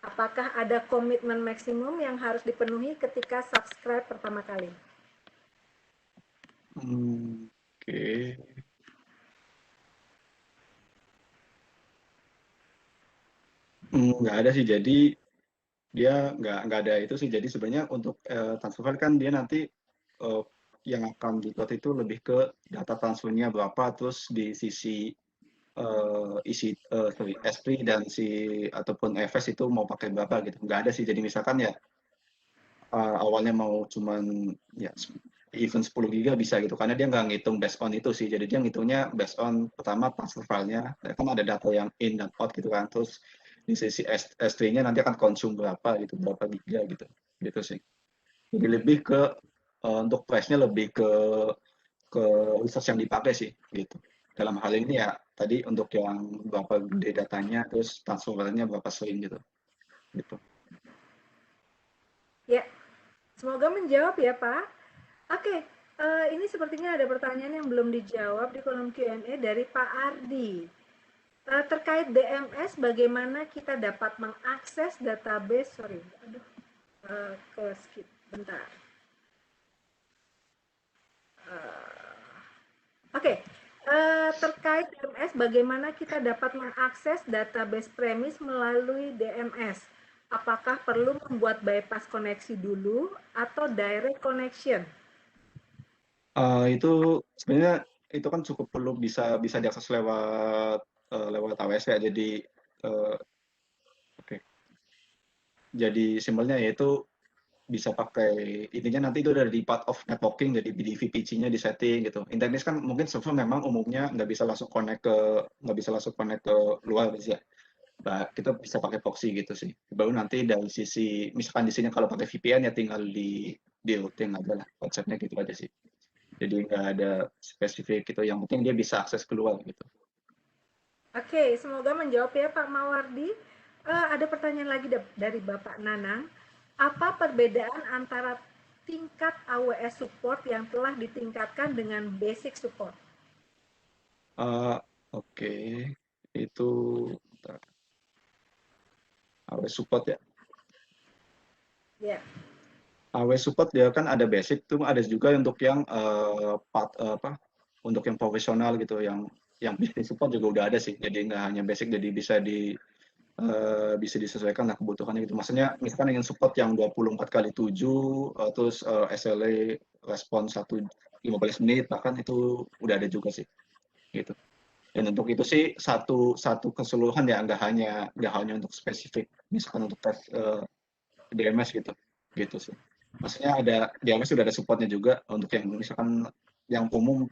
apakah ada komitmen maksimum yang harus dipenuhi ketika subscribe pertama kali? Oke. Nggak ada sih, jadi dia nggak ada itu sih. Jadi sebenarnya untuk transfer kan dia nanti yang akan diplot itu lebih ke data transfernya berapa, terus di sisi isi S3 dan si ataupun FS itu mau pakai berapa gitu. Nggak ada sih. Jadi misalkan ya awalnya mau cuman ya even 10 giga bisa gitu karena dia nggak ngitung based on itu sih. Jadi dia ngitungnya based on pertama transfer filenya kan ada data yang in dan out gitu kan. Terus di sisi S3-nya nanti akan consume berapa gitu, berapa giga gitu. Gitu sih. Jadi lebih ke untuk price-nya lebih ke resource yang dipakai sih gitu. Dalam hal ini ya tadi untuk yang berapa gede datanya terus transfernya berapa sering gitu. Gitu. Ya, semoga menjawab ya Pak. Oke, ini sepertinya ada pertanyaan yang belum dijawab di kolom Q&A dari Pak Ardi. Terkait DMS, bagaimana kita dapat mengakses database, ke skip, bentar. Oke, terkait DMS, bagaimana kita dapat mengakses database premis melalui DMS? Apakah perlu membuat bypass koneksi dulu atau direct connection? Itu sebenarnya itu kan cukup perlu bisa bisa diakses lewat lewat AWS ya. Jadi oke. Jadi simbolnya yaitu bisa pakai intinya nanti itu udah di part of networking jadi di VPC-nya di setting gitu. Internet kan mungkin server memang umumnya nggak bisa langsung connect ke luar sih ya. Nah, kita bisa pakai proxy gitu sih. Baru nanti dari sisi misalkan di sini kalau pakai VPN ya tinggal di routing aja lah. Konsepnya gitu aja sih. Jadi nggak ada spesifik gitu. Yang penting dia bisa akses keluar gitu. Oke, semoga menjawab ya Pak Mawardi. Ada pertanyaan lagi dari Bapak Nanang. Apa perbedaan antara tingkat AWS support yang telah ditingkatkan dengan basic support? Oke, itu bentar. AWS support ya. Ya, AWS support dia kan ada basic tuh, ada juga untuk yang untuk yang profesional gitu, yang business support juga udah ada sih. Jadi nggak hanya basic, jadi bisa disesuaikan lah kebutuhannya gitu. Maksudnya misalkan ingin support yang 24x7, terus SLA respon 15 menit, bahkan itu udah ada juga sih. Gitu. Dan untuk itu sih satu keseluruhan ya nggak hanya untuk spesifik misalkan untuk tes DMS gitu sih. Maksudnya ada DMS sudah ada supportnya juga untuk yang misalkan yang umum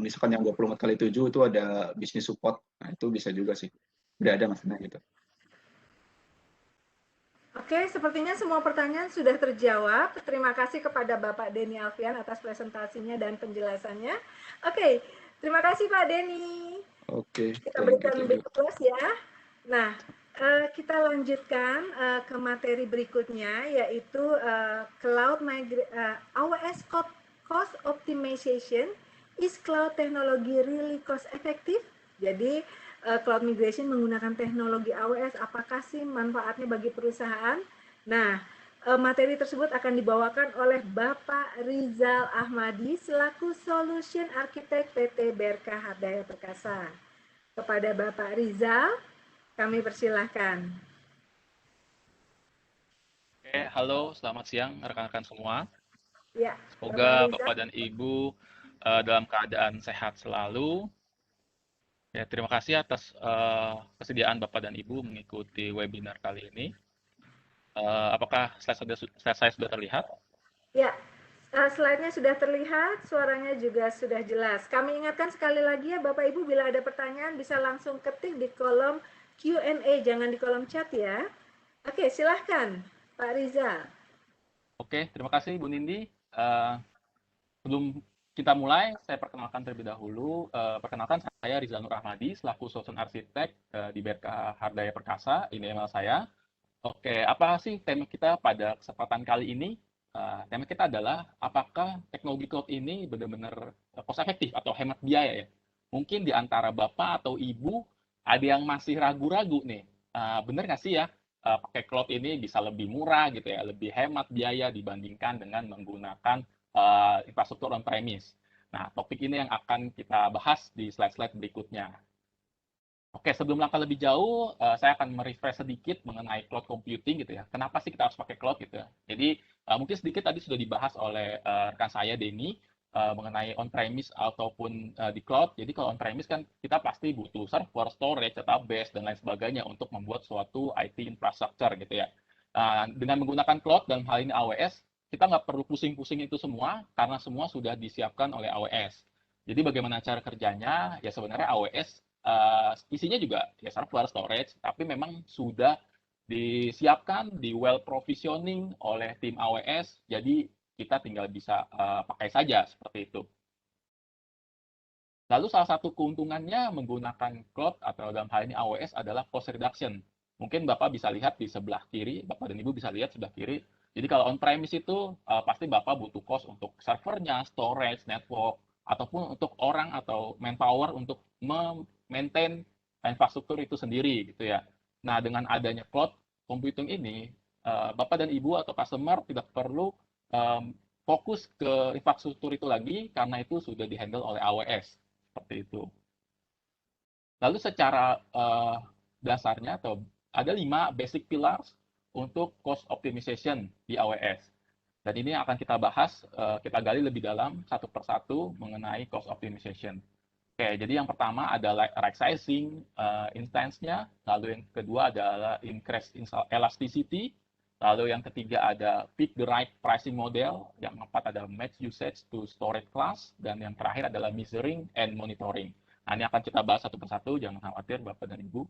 misalkan yang 24x7 itu ada bisnis support. Nah, itu bisa juga sih. Udah ada maksudnya gitu. oke, sepertinya semua pertanyaan sudah terjawab. Terima kasih kepada Bapak Denny Alfian atas presentasinya dan penjelasannya. Oke, terima kasih Pak Denny. Oke, Kita thank berikan you. big plus ya. Nah, kita lanjutkan ke materi berikutnya yaitu AWS cost optimization. Is cloud technology really cost effective? Jadi cloud migration menggunakan teknologi AWS apakah sih manfaatnya bagi perusahaan? Nah, materi tersebut akan dibawakan oleh Bapak Rizal Ahmadi selaku Solution Architect PT BRK Hardaya Perkasa. Kepada Bapak Rizal, kami persilahkan. Oke, halo, selamat siang rekan-rekan semua. Ya, Semoga Bapak dan Ibu dalam keadaan sehat selalu. Ya, terima kasih atas kesediaan Bapak dan Ibu mengikuti webinar kali ini. Apakah slide saya sudah terlihat? Ya, Slide-nya sudah terlihat, suaranya juga sudah jelas. Kami ingatkan sekali lagi ya Bapak Ibu, bila ada pertanyaan bisa langsung ketik di kolom Q&A, jangan di kolom chat ya. Oke, silahkan Pak Rizal. Oke, terima kasih Bu Nindi. Sebelum kita mulai, saya perkenalkan terlebih dahulu. Perkenalkan, saya Rizal Nur Ahmadi, selaku Solution Architect di BRK Hardaya Perkasa. Ini email saya. Oke, apa sih tema kita pada kesempatan kali ini? Tema kita adalah apakah teknologi cloud ini benar-benar cost efektif atau hemat biaya ya? Mungkin di antara Bapak atau Ibu ada yang masih ragu-ragu nih. Benar nggak sih ya pakai cloud ini bisa lebih murah gitu ya, lebih hemat biaya dibandingkan dengan menggunakan infrastruktur on-premise. Nah, topik ini yang akan kita bahas di slide-slide berikutnya. Oke, sebelum langkah lebih jauh, saya akan merefresh sedikit mengenai cloud computing gitu ya. Kenapa sih kita harus pakai cloud gitu ya? Jadi mungkin sedikit tadi sudah dibahas oleh rekan saya Denny mengenai on-premise ataupun di cloud. Jadi kalau on-premise kan kita pasti butuh server, storage, database dan lain sebagainya untuk membuat suatu IT infrastructure gitu ya. Dengan menggunakan cloud dan hal ini AWS, kita nggak perlu pusing-pusing itu semua karena semua sudah disiapkan oleh AWS. Jadi bagaimana cara kerjanya? Ya sebenarnya AWS isinya juga ya server, storage, tapi memang sudah disiapkan, di well provisioning oleh tim AWS, jadi kita tinggal bisa pakai saja seperti itu. Lalu salah satu keuntungannya menggunakan cloud atau dalam hal ini AWS adalah cost reduction. Mungkin Bapak bisa lihat di sebelah kiri, Bapak dan Ibu bisa lihat sebelah kiri. Jadi kalau on-premise itu pasti Bapak butuh cost untuk servernya, storage, network, ataupun untuk orang atau manpower untuk maintain infrastruktur itu sendiri gitu ya. Nah, dengan adanya cloud computing ini, Bapak dan Ibu atau customer tidak perlu fokus ke infrastruktur itu lagi karena itu sudah dihandle oleh AWS seperti itu. Lalu secara dasarnya atau ada 5 basic pillars untuk cost optimization di AWS. Dan ini akan kita bahas, kita gali lebih dalam satu persatu mengenai cost optimization. Oke, jadi yang pertama adalah right sizing instance-nya, lalu yang kedua adalah increase elasticity, lalu yang ketiga ada pick the right pricing model, yang keempat ada match usage to storage class, dan yang terakhir adalah measuring and monitoring. Nah, ini akan kita bahas satu persatu, jangan khawatir Bapak dan Ibu.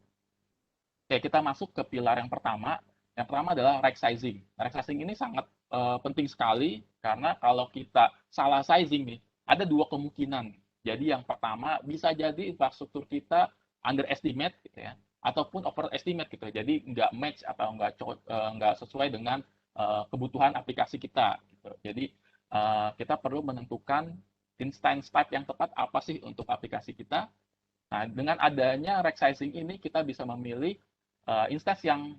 Oke, kita masuk ke pilar yang pertama. Yang pertama adalah right sizing. Right sizing ini sangat penting sekali karena kalau kita salah sizing nih, ada dua kemungkinan. Jadi yang pertama bisa jadi infrastruktur kita underestimate gitu ya, ataupun overestimate gitu. Jadi nggak match atau nggak sesuai dengan kebutuhan aplikasi kita. Gitu. Jadi kita perlu menentukan instance type yang tepat apa sih untuk aplikasi kita. Nah, dengan adanya right sizing ini kita bisa memilih instance yang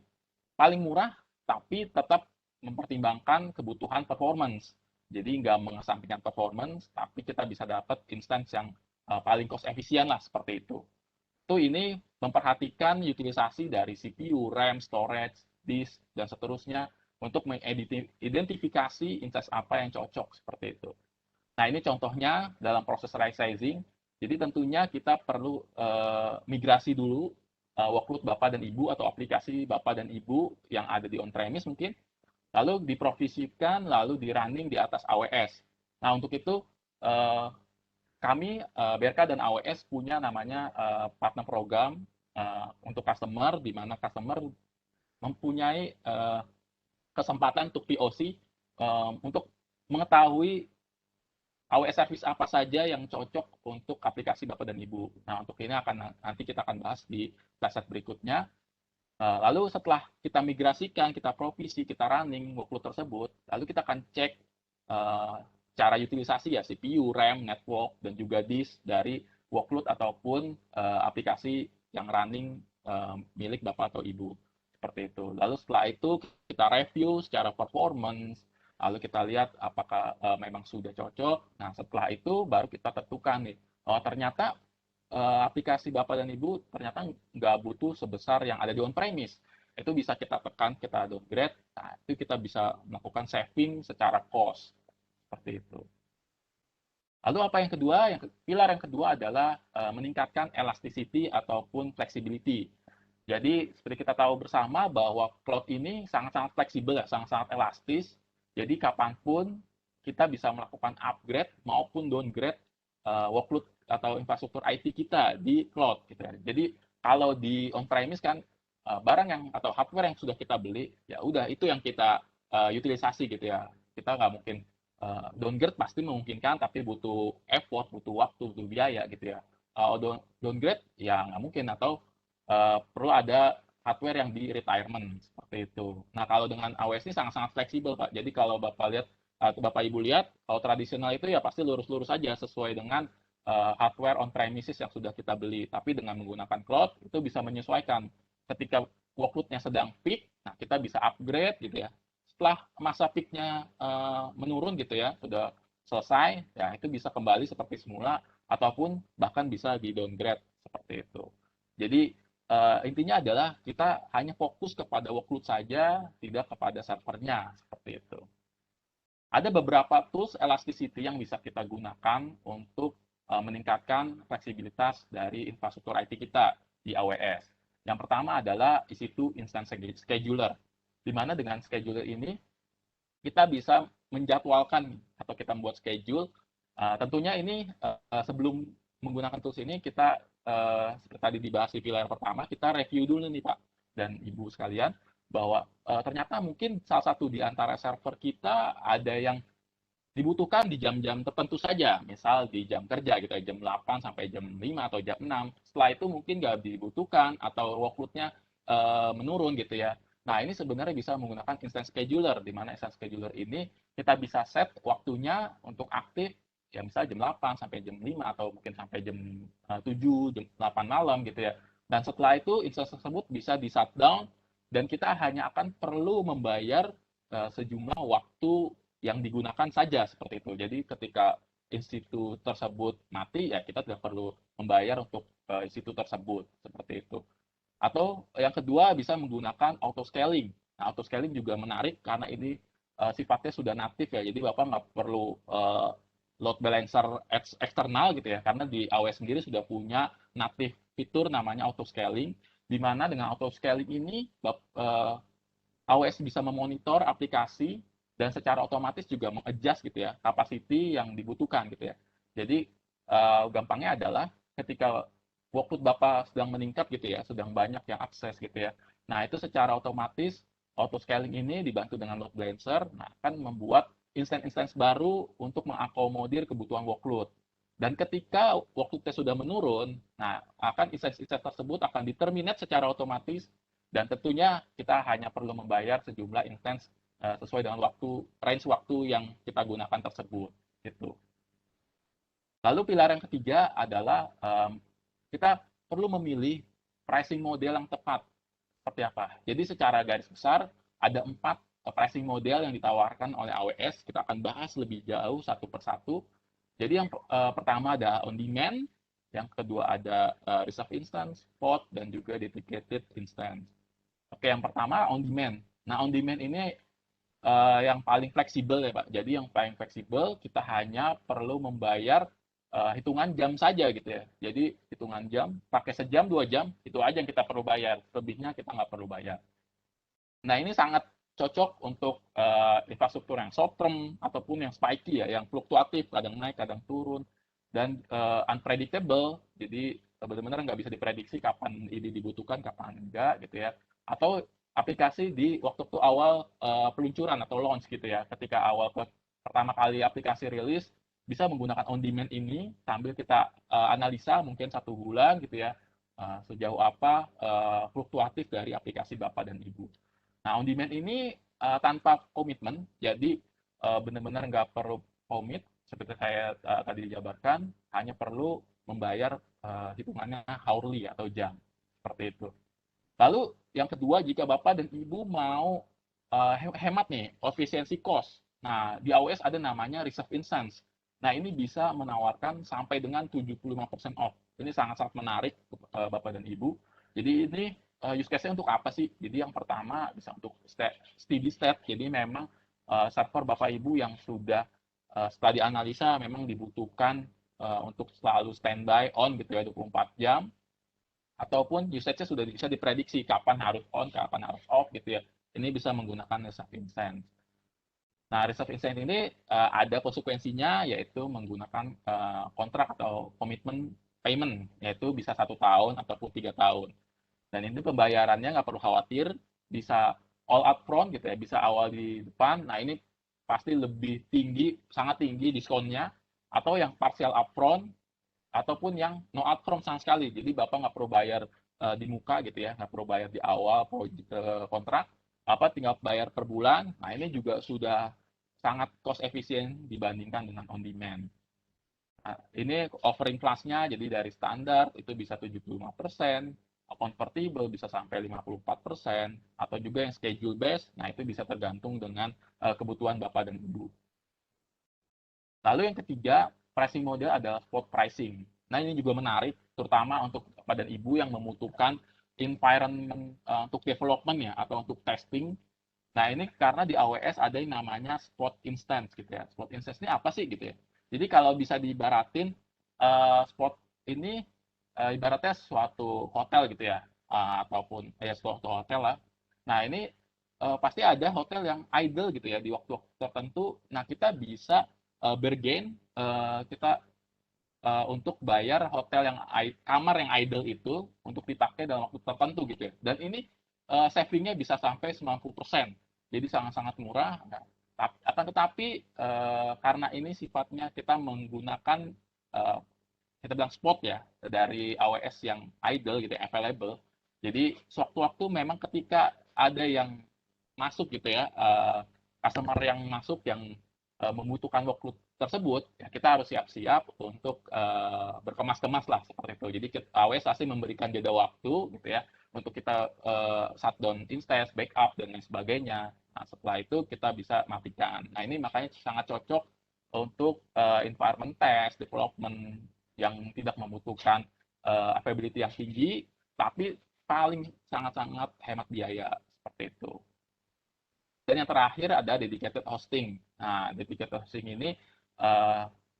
paling murah tapi tetap mempertimbangkan kebutuhan performance. Jadi nggak mengesampingkan performance, tapi kita bisa dapat instance yang paling cost efisien lah seperti itu. Ini memperhatikan utilisasi dari CPU, RAM, storage, disk, dan seterusnya untuk mengidentifikasi instance apa yang cocok seperti itu. Nah, ini contohnya dalam proses right sizing. Jadi tentunya kita perlu migrasi dulu workload Bapak dan Ibu atau aplikasi Bapak dan Ibu yang ada di on-premise mungkin, lalu diprovisikan, lalu di running di atas AWS. Nah, untuk itu kami BRK dan AWS punya namanya partner program untuk customer, di mana customer mempunyai kesempatan untuk POC untuk mengetahui AWS service apa saja yang cocok untuk aplikasi Bapak dan Ibu. Nah, untuk ini nanti kita akan bahas di slide berikutnya. Lalu setelah kita migrasikan, kita provisi, kita running workload tersebut, lalu kita akan cek cara utilisasi ya CPU, RAM, network, dan juga disk dari workload ataupun aplikasi yang running milik Bapak atau Ibu. Seperti itu. Lalu setelah itu kita review secara performance, lalu kita lihat apakah memang sudah cocok. Nah, setelah itu baru kita tentukan nih, oh ternyata aplikasi Bapak dan Ibu ternyata nggak butuh sebesar yang ada di on-premise. Itu bisa kita tekan, kita downgrade, nah itu kita bisa melakukan saving secara cost. Seperti itu. Lalu apa yang kedua? Pilar yang kedua adalah meningkatkan elasticity ataupun flexibility. Jadi seperti kita tahu bersama bahwa cloud ini sangat-sangat fleksibel, ya, sangat-sangat elastis. Jadi kapanpun kita bisa melakukan upgrade maupun downgrade workload atau infrastruktur IT kita di cloud gitu ya. Jadi kalau di on-premise kan barang yang atau hardware yang sudah kita beli, ya udah itu yang kita utilisasi gitu ya. Kita nggak mungkin downgrade pasti memungkinkan, tapi butuh effort, butuh waktu, butuh biaya gitu ya. Downgrade ya nggak mungkin, atau perlu ada hardware yang di retirement seperti itu. Nah kalau dengan AWS ini sangat-sangat fleksibel Pak. Jadi kalau Bapak lihat atau Bapak Ibu lihat, kalau tradisional itu ya pasti lurus-lurus saja sesuai dengan hardware on-premises yang sudah kita beli. Tapi dengan menggunakan cloud itu bisa menyesuaikan. Ketika workload-nya sedang peak, nah kita bisa upgrade gitu ya. Setelah masa peak-nya menurun gitu ya, sudah selesai, ya itu bisa kembali seperti semula ataupun bahkan bisa di downgrade seperti itu. Jadi intinya adalah kita hanya fokus kepada workload saja, tidak kepada servernya seperti itu. Ada beberapa tools elasticity yang bisa kita gunakan untuk meningkatkan fleksibilitas dari infrastruktur IT kita di AWS. Yang pertama adalah EC2 Instance Scheduler, di mana dengan scheduler ini kita bisa menjadwalkan atau kita membuat schedule. Tentunya ini sebelum menggunakan tools ini kita seperti tadi dibahas di pilar pertama, kita review dulu nih Pak dan Ibu sekalian, bahwa ternyata mungkin salah satu di antara server kita ada yang dibutuhkan di jam-jam tertentu saja, misal di jam kerja gitu ya, jam 8 sampai jam 5 atau jam 6. Setelah itu mungkin nggak dibutuhkan atau workload-nya menurun gitu ya. Nah, ini sebenarnya bisa menggunakan instance scheduler, di mana instance scheduler ini kita bisa set waktunya untuk aktif, ya misal jam 8 sampai jam 5 atau mungkin sampai jam 7, jam 8 malam gitu ya. Dan setelah itu instance tersebut bisa di shutdown dan kita hanya akan perlu membayar sejumlah waktu yang digunakan saja seperti itu. Jadi ketika institut tersebut mati, ya kita tidak perlu membayar untuk institut tersebut seperti itu. Atau yang kedua bisa menggunakan auto scaling. Nah, auto scaling juga menarik karena ini sifatnya sudah natif ya. Jadi Bapak nggak perlu load balancer eksternal gitu ya, karena di AWS sendiri sudah punya native fitur namanya auto scaling, di mana dengan auto scaling ini AWS bisa memonitor aplikasi dan secara otomatis juga mengadjust gitu ya capacity yang dibutuhkan gitu ya. Jadi gampangnya adalah ketika workload Bapak sedang meningkat gitu ya, sedang banyak yang akses gitu ya. Nah, itu secara otomatis auto scaling ini dibantu dengan load balancer, nah akan membuat instance baru untuk mengakomodir kebutuhan workload. Dan ketika workload-nya sudah menurun, nah akan instance tersebut akan di-terminate secara otomatis, dan tentunya kita hanya perlu membayar sejumlah instance sesuai dengan range waktu yang kita gunakan tersebut gitu. Lalu pilar yang ketiga adalah kita perlu memilih pricing model yang tepat. Seperti apa? Jadi secara garis besar ada 4 pricing model yang ditawarkan oleh AWS. Kita akan bahas lebih jauh satu persatu. Jadi yang pertama ada on demand, yang kedua ada reserve instance, pod, dan juga dedicated instance. Oke, yang pertama on demand. Nah, on demand ini yang paling fleksibel ya Pak. Jadi yang paling fleksibel kita hanya perlu membayar hitungan jam saja gitu ya. Jadi hitungan jam, pakai sejam, 2 jam, itu aja yang kita perlu bayar. Lebihnya kita nggak perlu bayar. Nah, ini sangat cocok untuk infrastruktur yang short term ataupun yang spiky ya, yang fluktuatif, kadang naik, kadang turun, dan unpredictable. Jadi benar-benar nggak bisa diprediksi kapan ini dibutuhkan, kapan enggak gitu ya. Atau aplikasi di waktu awal peluncuran atau launch gitu ya. Ketika awal pertama kali aplikasi rilis, bisa menggunakan on demand ini sambil kita analisa mungkin 1 bulan gitu ya, sejauh apa fluktuatif dari aplikasi Bapak dan Ibu. Nah, on demand ini tanpa komitmen, jadi benar-benar nggak perlu komit seperti saya tadi dijabarkan, hanya perlu membayar hitungannya hourly atau jam seperti itu. Lalu yang kedua, jika Bapak dan Ibu mau hemat nih, efisiensi cost. Nah, di AWS ada namanya reserve instance. Nah, ini bisa menawarkan sampai dengan 75% off. Ini sangat-sangat menarik Bapak dan Ibu. Jadi ini use case-nya untuk apa sih? Jadi yang pertama bisa untuk steady state. Jadi memang server Bapak Ibu yang sudah setelah dianalisa memang dibutuhkan untuk selalu standby on gitu ya 24 jam. Ataupun usage-nya sudah bisa diprediksi kapan harus on, kapan harus off gitu ya. Ini bisa menggunakan reserve instance. Nah, reserve instance ini ada konsekuensinya, yaitu menggunakan kontrak atau komitmen payment, yaitu bisa 1 tahun ataupun 3 tahun. Dan ini pembayarannya nggak perlu khawatir, bisa all upfront gitu ya, bisa awal di depan. Nah, ini pasti lebih tinggi, sangat tinggi diskonnya, atau yang partial upfront, ataupun yang no upfront sama sekali. Jadi Bapak nggak perlu bayar di muka gitu ya, nggak perlu bayar di awal kontrak, apa tinggal bayar per bulan. Nah, ini juga sudah sangat cost efisien dibandingkan dengan on demand. Nah, ini offering kelasnya jadi dari standar itu bisa 75%, convertible bisa sampai 54%, atau juga yang schedule based, nah itu bisa tergantung dengan kebutuhan Bapak dan Ibu. Lalu yang ketiga, pricing model adalah spot pricing. Nah, ini juga menarik, terutama untuk Bapak dan Ibu yang membutuhkan environment untuk development ya, atau untuk testing. Nah, ini karena di AWS ada yang namanya spot instance gitu ya. Spot instance ini apa sih gitu ya? Jadi kalau bisa diibaratin, spot ini ibaratnya suatu hotel gitu ya, ataupun ya suatu hotel lah. Nah, ini pasti ada hotel yang idle gitu ya di waktu-waktu tertentu. Nah, kita bisa bergain, kita untuk bayar hotel yang kamar yang idle itu untuk dipakai dalam waktu tertentu gitu ya. Dan ini savingnya bisa sampai 90%. Jadi sangat-sangat murah. Nah, akan tetapi karena ini sifatnya kita menggunakan kita bilang spot ya dari AWS yang idle gitu ya, available. Jadi sewaktu-waktu memang ketika ada yang masuk gitu ya, customer yang masuk yang membutuhkan waktu tersebut, ya kita harus siap-siap untuk berkemas-kemas lah seperti itu. Jadi AWS pasti memberikan jeda waktu gitu ya untuk kita shutdown instance, backup dan lain sebagainya. Nah, setelah itu kita bisa matikan. Nah, ini makanya sangat cocok untuk environment test, development yang tidak membutuhkan availability yang tinggi, tapi paling sangat-sangat hemat biaya seperti itu. Dan yang terakhir ada dedicated hosting. Nah, dedicated hosting ini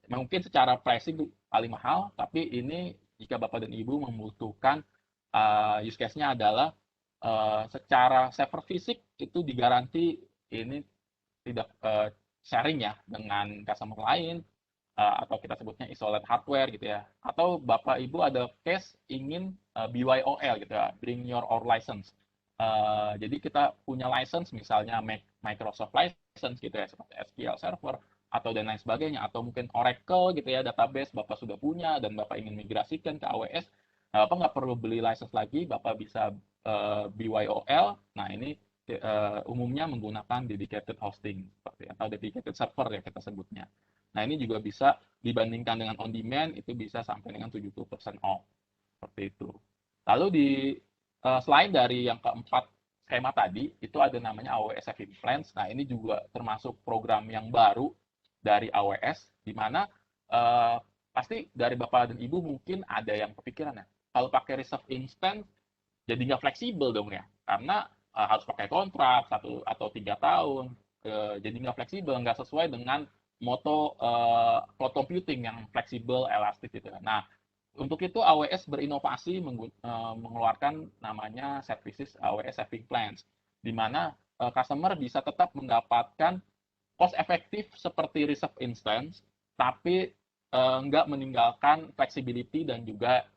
mungkin secara pricing paling mahal, tapi ini jika Bapak dan Ibu membutuhkan use case-nya adalah secara server fisik itu digaransi ini tidak sharing ya dengan customer lain, atau kita sebutnya isolate hardware gitu ya. Atau Bapak Ibu ada case ingin BYOL gitu ya, bring your own license. Jadi kita punya license misalnya Microsoft license gitu ya, seperti SQL Server atau dan lain sebagainya, atau mungkin Oracle gitu ya, database Bapak sudah punya dan Bapak ingin migrasikan ke AWS. Nah, Bapak nggak perlu beli license lagi, Bapak bisa BYOL. Nah, ini umumnya menggunakan dedicated hosting seperti atau dedicated server ya kita sebutnya. Nah, ini juga bisa dibandingkan dengan on demand itu bisa sampai dengan 70% off seperti itu. Lalu di selain dari yang keempat skema tadi, itu ada namanya AWS Saving Plans. Nah, ini juga termasuk program yang baru dari AWS, di mana pasti dari Bapak dan Ibu mungkin ada yang kepikiran ya, kalau pakai reserve instance jadi nggak fleksibel dong ya, karena harus pakai kontrak 1 atau 3 tahun, jadi nggak fleksibel, nggak sesuai dengan moto cloud computing yang fleksibel, elastis gitu. Nah, untuk itu AWS berinovasi mengeluarkan namanya services AWS Saving Plans, di mana customer bisa tetap mendapatkan cost efektif seperti reserve instance, tapi nggak meninggalkan flexibility dan juga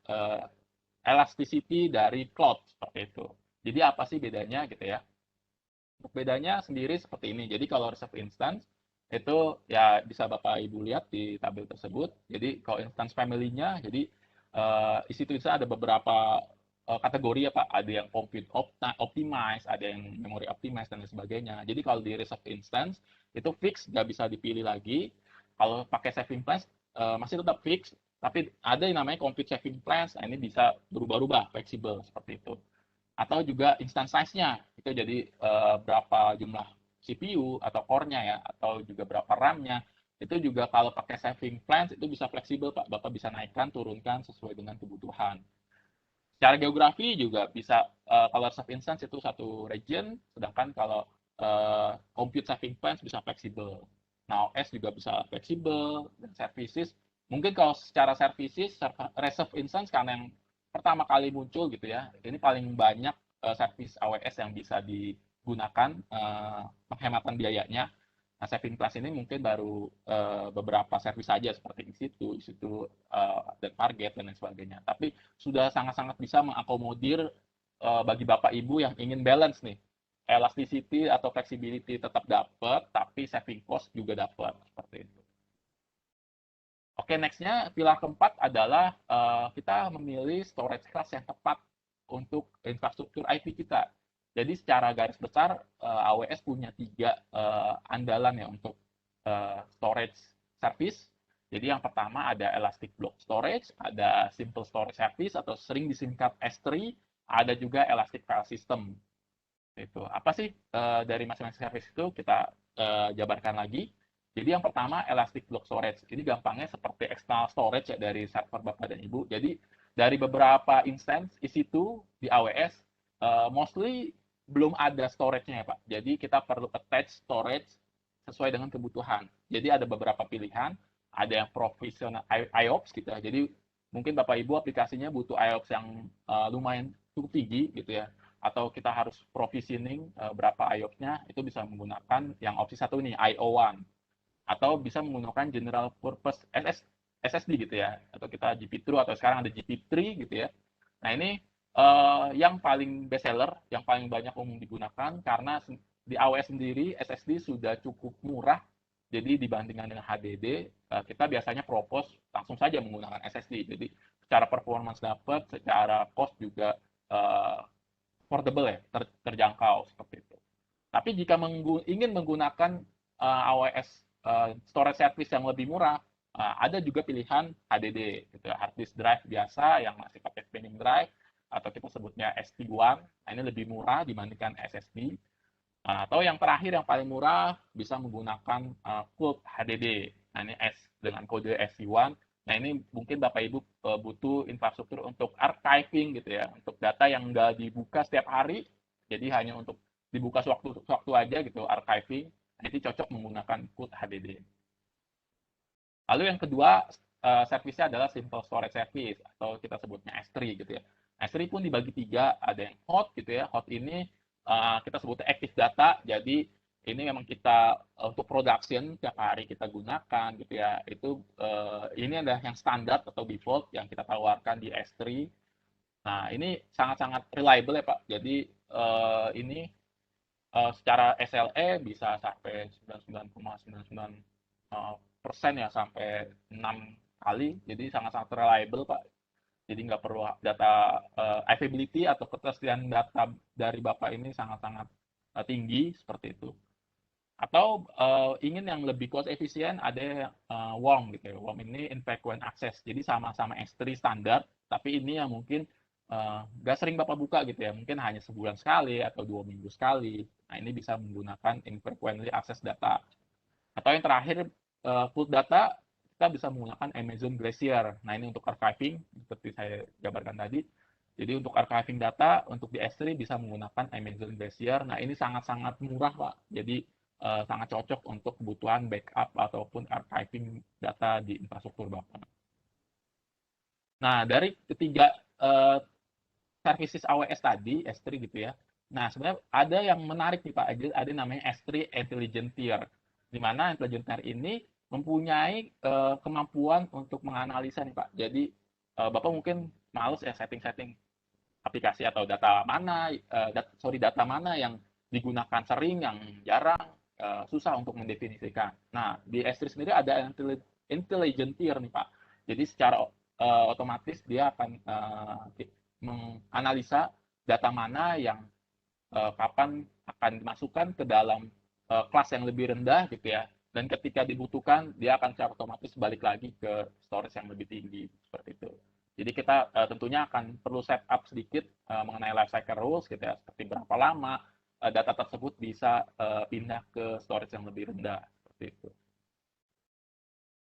elasticity dari cloud seperti itu. Jadi apa sih bedanya gitu ya? Untuk bedanya sendiri seperti ini. Jadi kalau reserve instance itu ya bisa Bapak Ibu lihat di tabel tersebut. Jadi kalau instance family-nya, jadi di situ ada beberapa kategori ya Pak. Ada yang compute optimize, ada yang memory optimize dan lain sebagainya. Jadi kalau di reserve instance itu fix, nggak bisa dipilih lagi. Kalau pakai saving plans masih tetap fix, tapi ada yang namanya compute saving plans. Nah, ini bisa berubah-ubah, fleksibel seperti itu. Atau juga instance size-nya, itu jadi berapa jumlah CPU atau core-nya ya, atau juga berapa RAM-nya. Itu juga kalau pakai saving plans itu bisa fleksibel Pak, Bapak bisa naikkan, turunkan sesuai dengan kebutuhan. Secara geografi juga bisa, kalau reserve instance itu satu region, sedangkan kalau compute saving plans bisa fleksibel. Nah, OS juga bisa fleksibel, dan services, mungkin kalau secara services, reserve instance karena yang pertama kali muncul gitu ya, ini paling banyak service AWS yang bisa digunakan, penghematan biayanya. Nah, saving class ini mungkin baru beberapa service saja seperti EC2, dan Fargate dan lain sebagainya. Tapi sudah sangat-sangat bisa mengakomodir bagi Bapak Ibu yang ingin balance nih. Elasticity atau flexibility tetap dapat, tapi saving cost juga dapat seperti itu. Oke, nextnya pilar keempat adalah kita memilih storage class yang tepat untuk infrastruktur IP kita. Jadi secara garis besar AWS punya 3 andalan ya untuk storage service. Jadi yang pertama ada Elastic Block Storage, ada Simple Storage Service atau sering disingkat S3, ada juga Elastic File System. Itu apa sih dari masing-masing service itu kita jabarkan lagi. Jadi yang pertama Elastic Block Storage. Ini gampangnya seperti external storage ya dari server Bapak dan Ibu. Jadi dari beberapa instance EC2 di AWS mostly belum ada storage-nya ya Pak. Jadi kita perlu attach storage sesuai dengan kebutuhan. Jadi ada beberapa pilihan, ada yang professional IOPS gitu ya. Jadi mungkin Bapak Ibu aplikasinya butuh IOPS yang lumayan cukup tinggi gitu ya. Atau kita harus provisioning berapa IOPS-nya, itu bisa menggunakan yang opsi satu nih, IO1. Atau bisa menggunakan general purpose SSD gitu ya. Atau kita GP2 atau sekarang ada GP3 gitu ya. Nah ini yang paling best seller, yang paling banyak umum digunakan karena di AWS sendiri SSD sudah cukup murah. Jadi dibandingkan dengan HDD, kita biasanya propose langsung saja menggunakan SSD. Jadi secara performance dapat, secara cost juga affordable ya, terjangkau seperti itu. Tapi jika ingin menggunakan AWS storage service yang lebih murah, ada juga pilihan HDD, gitu, hard disk drive biasa yang masih pakai spinning drive, atau kita sebutnya SD1. Nah, ini lebih murah dibandingkan SSD. Atau yang terakhir yang paling murah bisa menggunakan cooled HDD. Nah, ini dengan kode SD1. Nah, ini mungkin Bapak Ibu butuh infrastruktur untuk archiving gitu ya, untuk data yang nggak dibuka setiap hari, jadi hanya untuk dibuka sewaktu-waktu aja gitu, archiving. Nah, itu cocok menggunakan cooled HDD. Lalu yang kedua, service-nya adalah simple storage service atau kita sebutnya S3 gitu ya. S3 pun dibagi 3, ada yang hot gitu ya. Hot ini kita sebutnya active data, jadi ini memang kita untuk production tiap hari kita gunakan gitu ya. Itu ini adalah yang standar atau default yang kita tawarkan di S3. Nah, ini sangat-sangat reliable ya Pak. Jadi ini secara SLE bisa sampai 99,99% ya, sampai 6 kali. Jadi sangat-sangat reliable Pak. Jadi nggak perlu data availability atau ketersediaan data dari Bapak ini sangat-sangat tinggi seperti itu. Atau ingin yang lebih cost efisien, ada WOM gitu ya. WOM ini infrequent access. Jadi sama-sama S3 standar, tapi ini yang mungkin nggak sering Bapak buka gitu ya. Mungkin hanya sebulan sekali atau 2 minggu sekali. Nah, ini bisa menggunakan infrequently access data. Atau yang terakhir, pooled data, kita bisa menggunakan Amazon Glacier. Nah, ini untuk archiving, seperti saya gambarkan tadi. Jadi untuk archiving data, untuk di S3 bisa menggunakan Amazon Glacier. Nah, ini sangat-sangat murah, Pak. Jadi sangat cocok untuk kebutuhan backup ataupun archiving data di infrastruktur Bapak. Nah, dari ketiga services AWS tadi, S3 gitu ya. Nah, sebenarnya ada yang menarik nih Pak, ada namanya S3 Intelligent Tier, di mana Intelligent Tier ini mempunyai kemampuan untuk menganalisa nih Pak. Jadi Bapak mungkin males ya setting-setting aplikasi atau data mana, data mana yang digunakan sering, yang jarang, susah untuk mendefinisikan. Nah, di S3 sendiri ada Intelligent Tier nih Pak. Jadi secara otomatis dia akan menganalisa data mana yang kapan akan dimasukkan ke dalam kelas yang lebih rendah gitu ya. Dan ketika dibutuhkan, dia akan secara otomatis balik lagi ke storage yang lebih tinggi, seperti itu. Jadi kita tentunya akan perlu setup sedikit mengenai lifecycle rules gitu ya, seperti berapa lama data tersebut bisa pindah ke storage yang lebih rendah, seperti itu.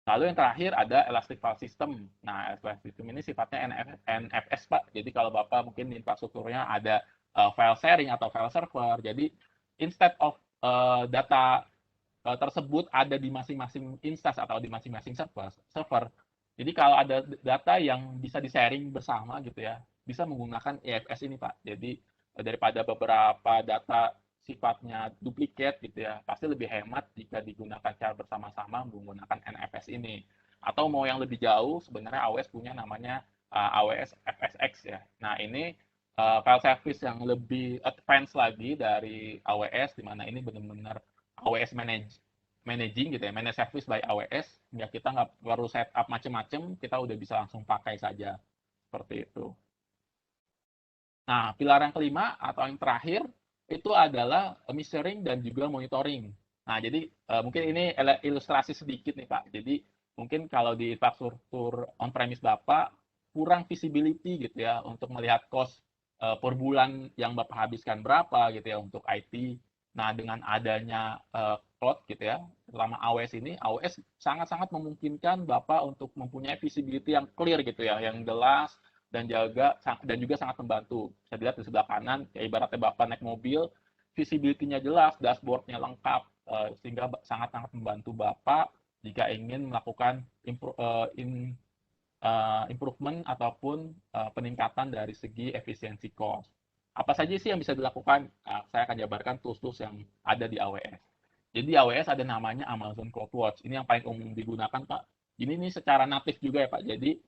Lalu yang terakhir ada Elastic File System. Nah, Elastic System ini sifatnya NFS, Pak. Jadi kalau Bapak mungkin infrastrukturnya ada file sharing atau file server, jadi instead of data tersebut ada di masing-masing instance atau di masing-masing server. Jadi kalau ada data yang bisa di-sharing bersama gitu ya, bisa menggunakan EFS ini Pak. Jadi daripada beberapa data sifatnya duplikat gitu ya, pasti lebih hemat jika digunakan secara bersama-sama menggunakan NFS ini. Atau mau yang lebih jauh, sebenarnya AWS punya namanya AWS FSx ya. Nah, ini file service yang lebih advance lagi dari AWS, di mana ini benar-benar AWS managing gitu ya, manage service by AWS, ya kita nggak perlu setup macam-macam, kita udah bisa langsung pakai saja seperti itu. Nah, pilar yang kelima atau yang terakhir itu adalah measuring dan juga monitoring. Nah, jadi mungkin ini ilustrasi sedikit nih Pak. Jadi mungkin kalau di infrastruktur on-premise Bapak kurang visibility gitu ya untuk melihat cost per bulan yang Bapak habiskan berapa gitu ya untuk IT. Nah, dengan adanya cloud gitu ya, selama AWS ini, AWS sangat-sangat memungkinkan Bapak untuk mempunyai visibility yang clear gitu ya, yang jelas, dan juga sangat membantu. Bisa dilihat di sebelah kanan, ya ibaratnya Bapak naik mobil, visibility-nya jelas, dashboard-nya lengkap, sehingga sangat-sangat membantu Bapak jika ingin melakukan improvement ataupun peningkatan dari segi efisiensi cost. Apa saja sih yang bisa dilakukan? Saya akan jabarkan tools-tools yang ada di AWS. Jadi di AWS ada namanya Amazon CloudWatch. Ini yang paling umum digunakan, Pak. Ini secara natif juga ya, Pak. Jadi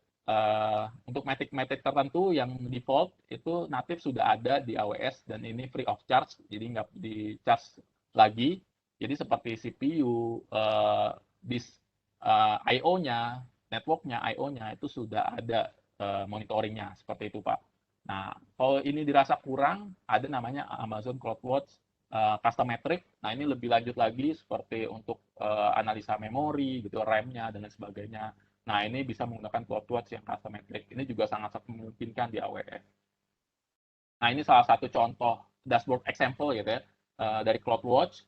untuk metric tertentu yang default itu natif sudah ada di AWS dan ini free of charge, jadi nggak di charge lagi. Jadi seperti CPU, disk I/O-nya, networknya, I/O-nya itu sudah ada monitoringnya seperti itu Pak. Nah, kalau ini dirasa kurang, ada namanya Amazon CloudWatch custom metric. Nah, ini lebih lanjut lagi seperti untuk analisa memori, gitu, RAM-nya dan lain sebagainya. Nah, ini bisa menggunakan CloudWatch yang custom metric. Ini juga sangat-sangat memungkinkan di AWS. Nah, ini salah satu contoh dashboard example gitu ya, dari CloudWatch.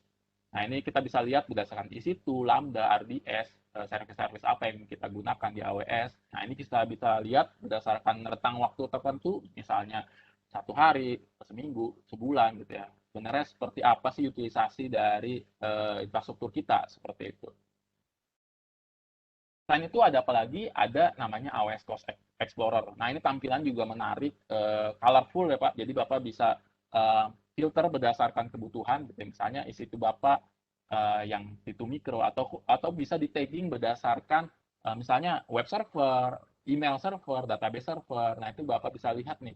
Nah, ini kita bisa lihat berdasarkan EC2, Lambda, RDS, service-service apa yang kita gunakan di AWS. Nah, ini kita bisa lihat berdasarkan rentang waktu tertentu, misalnya 1 hari, seminggu, sebulan gitu ya. Sebenarnya seperti apa sih utilisasi dari infrastruktur kita, seperti itu. Selain itu ada apa lagi? Ada namanya AWS Cost Explorer. Nah, ini tampilan juga menarik, colorful ya Pak. Jadi Bapak bisa filter berdasarkan kebutuhan. Misalnya isi itu Bapak yang itu mikro atau bisa di tagging berdasarkan misalnya web server, email server, database server. Nah, itu Bapak bisa lihat nih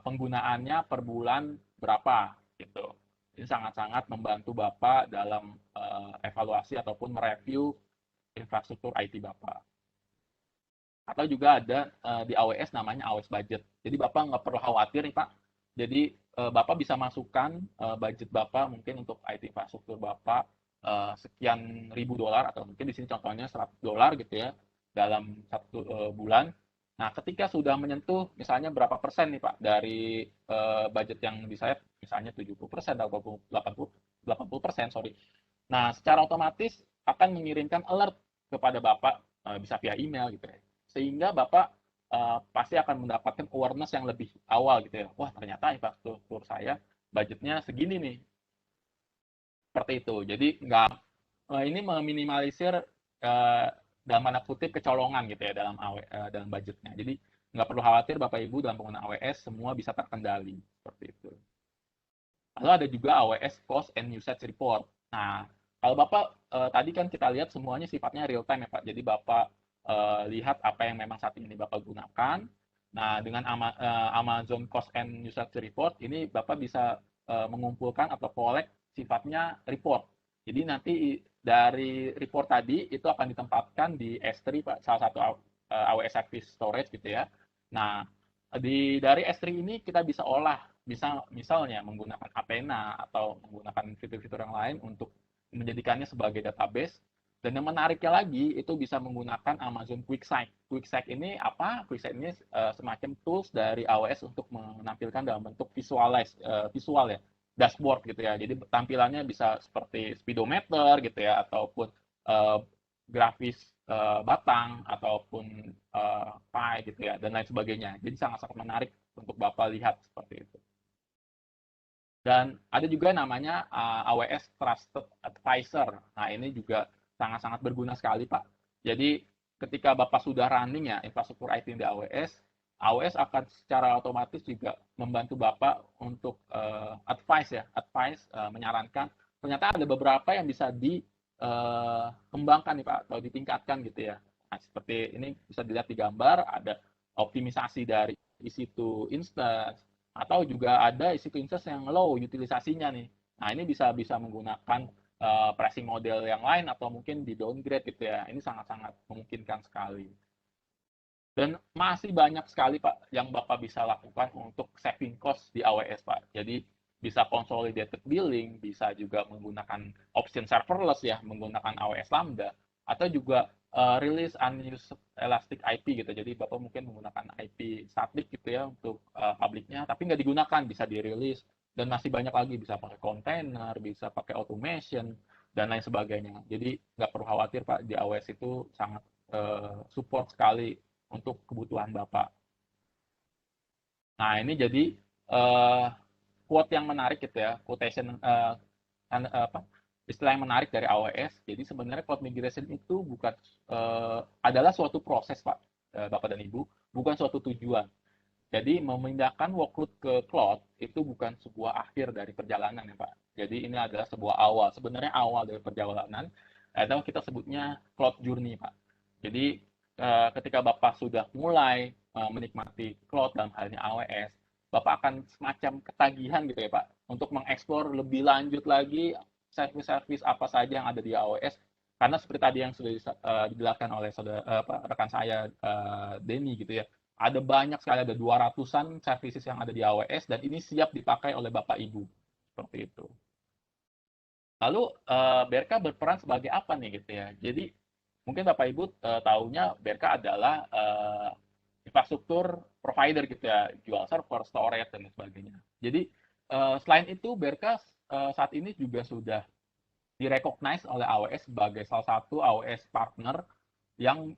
penggunaannya per bulan berapa gitu. Ini sangat-sangat membantu Bapak dalam evaluasi ataupun mereview infrastruktur IT Bapak. Atau juga ada di AWS namanya AWS Budget. Jadi Bapak nggak perlu khawatir nih Pak. Jadi Bapak bisa masukkan budget Bapak mungkin untuk IT infrastruktur Bapak sekian ribu dolar atau mungkin di sini contohnya $100 gitu ya dalam 1 bulan. Nah, ketika sudah menyentuh misalnya berapa persen nih Pak dari budget yang di-set, misalnya 70% atau 80%, sorry. Nah, secara otomatis akan mengirimkan alert kepada Bapak, bisa via email gitu ya. Sehingga Bapak pasti akan mendapatkan awareness yang lebih awal gitu ya. Wah, ternyata infrastruktur saya budgetnya segini nih. Seperti itu. Jadi ini meminimalisir dalam tanda kutip kecolongan gitu ya dalam budgetnya. Jadi nggak perlu khawatir Bapak Ibu dalam penggunaan AWS semua bisa terkendali seperti itu. Lalu ada juga AWS Cost and Usage Report. Nah, kalau Bapak tadi kan kita lihat semuanya sifatnya real time ya Pak. Jadi Bapak lihat apa yang memang saat ini Bapak gunakan. Nah, dengan Amazon Cost and Usage Report ini Bapak bisa mengumpulkan atau collect sifatnya report. Jadi nanti dari report tadi itu akan ditempatkan di S3 Pak, salah satu AWS Service Storage gitu ya. Nah, dari S3 ini kita bisa olah, bisa misalnya menggunakan Apena atau menggunakan fitur-fitur yang lain untuk menjadikannya sebagai database. Dan yang menariknya lagi itu bisa menggunakan Amazon QuickSight. QuickSight ini apa? QuickSight ini semacam tools dari AWS untuk menampilkan dalam bentuk visual ya, dashboard gitu ya. Jadi tampilannya bisa seperti speedometer gitu ya, ataupun grafis batang ataupun pie gitu ya, dan lain sebagainya. Jadi sangat-sangat menarik untuk Bapak lihat seperti itu. Dan ada juga namanya AWS Trusted Advisor. Nah, ini juga sangat-sangat berguna sekali, Pak. Jadi ketika Bapak sudah running ya infrastruktur IT di AWS, AWS akan secara otomatis juga membantu Bapak untuk advice menyarankan ternyata ada beberapa yang bisa dikembangkan nih Pak atau ditingkatkan gitu ya. Nah, seperti ini bisa dilihat di gambar, ada optimisasi dari isi to instance atau juga ada isi to instance yang low utilisasinya nih. Nah, ini bisa menggunakan pricing model yang lain atau mungkin di downgrade gitu ya. Ini sangat-sangat memungkinkan sekali. Dan masih banyak sekali Pak yang Bapak bisa lakukan untuk saving cost di AWS Pak. Jadi bisa consolidated billing, bisa juga menggunakan option serverless ya, menggunakan AWS Lambda, atau juga release unused elastic IP gitu. Jadi Bapak mungkin menggunakan IP static gitu ya untuk publiknya, tapi nggak digunakan, bisa dirilis. Dan masih banyak lagi, bisa pakai container, bisa pakai automation, dan lain sebagainya. Jadi nggak perlu khawatir Pak, di AWS itu sangat support sekali untuk kebutuhan Bapak. Nah, ini jadi quote yang menarik gitu ya, quotation istilah yang menarik dari AWS. Jadi sebenarnya cloud migration itu bukan adalah suatu proses Pak, Bapak dan Ibu, bukan suatu tujuan. Jadi memindahkan workload ke cloud itu bukan sebuah akhir dari perjalanan ya Pak. Jadi ini adalah sebuah awal, sebenarnya awal dari perjalanan, atau kita sebutnya cloud journey Pak. Jadi ketika Bapak sudah mulai menikmati cloud dalam hal ini AWS, Bapak akan semacam ketagihan gitu ya Pak, untuk mengeksplor lebih lanjut lagi service-service apa saja yang ada di AWS. Karena seperti tadi yang sudah dijelaskan oleh rekan saya Denny gitu ya, ada banyak sekali, ada 200-an services yang ada di AWS dan ini siap dipakai oleh Bapak Ibu. Seperti itu. Lalu BRK berperan sebagai apa nih gitu ya. Jadi mungkin Bapak Ibu tahunya BRK adalah infrastruktur provider gitu ya, jual server, storage dan sebagainya. Jadi selain itu BRK saat ini juga sudah direcognize oleh AWS sebagai salah satu AWS partner yang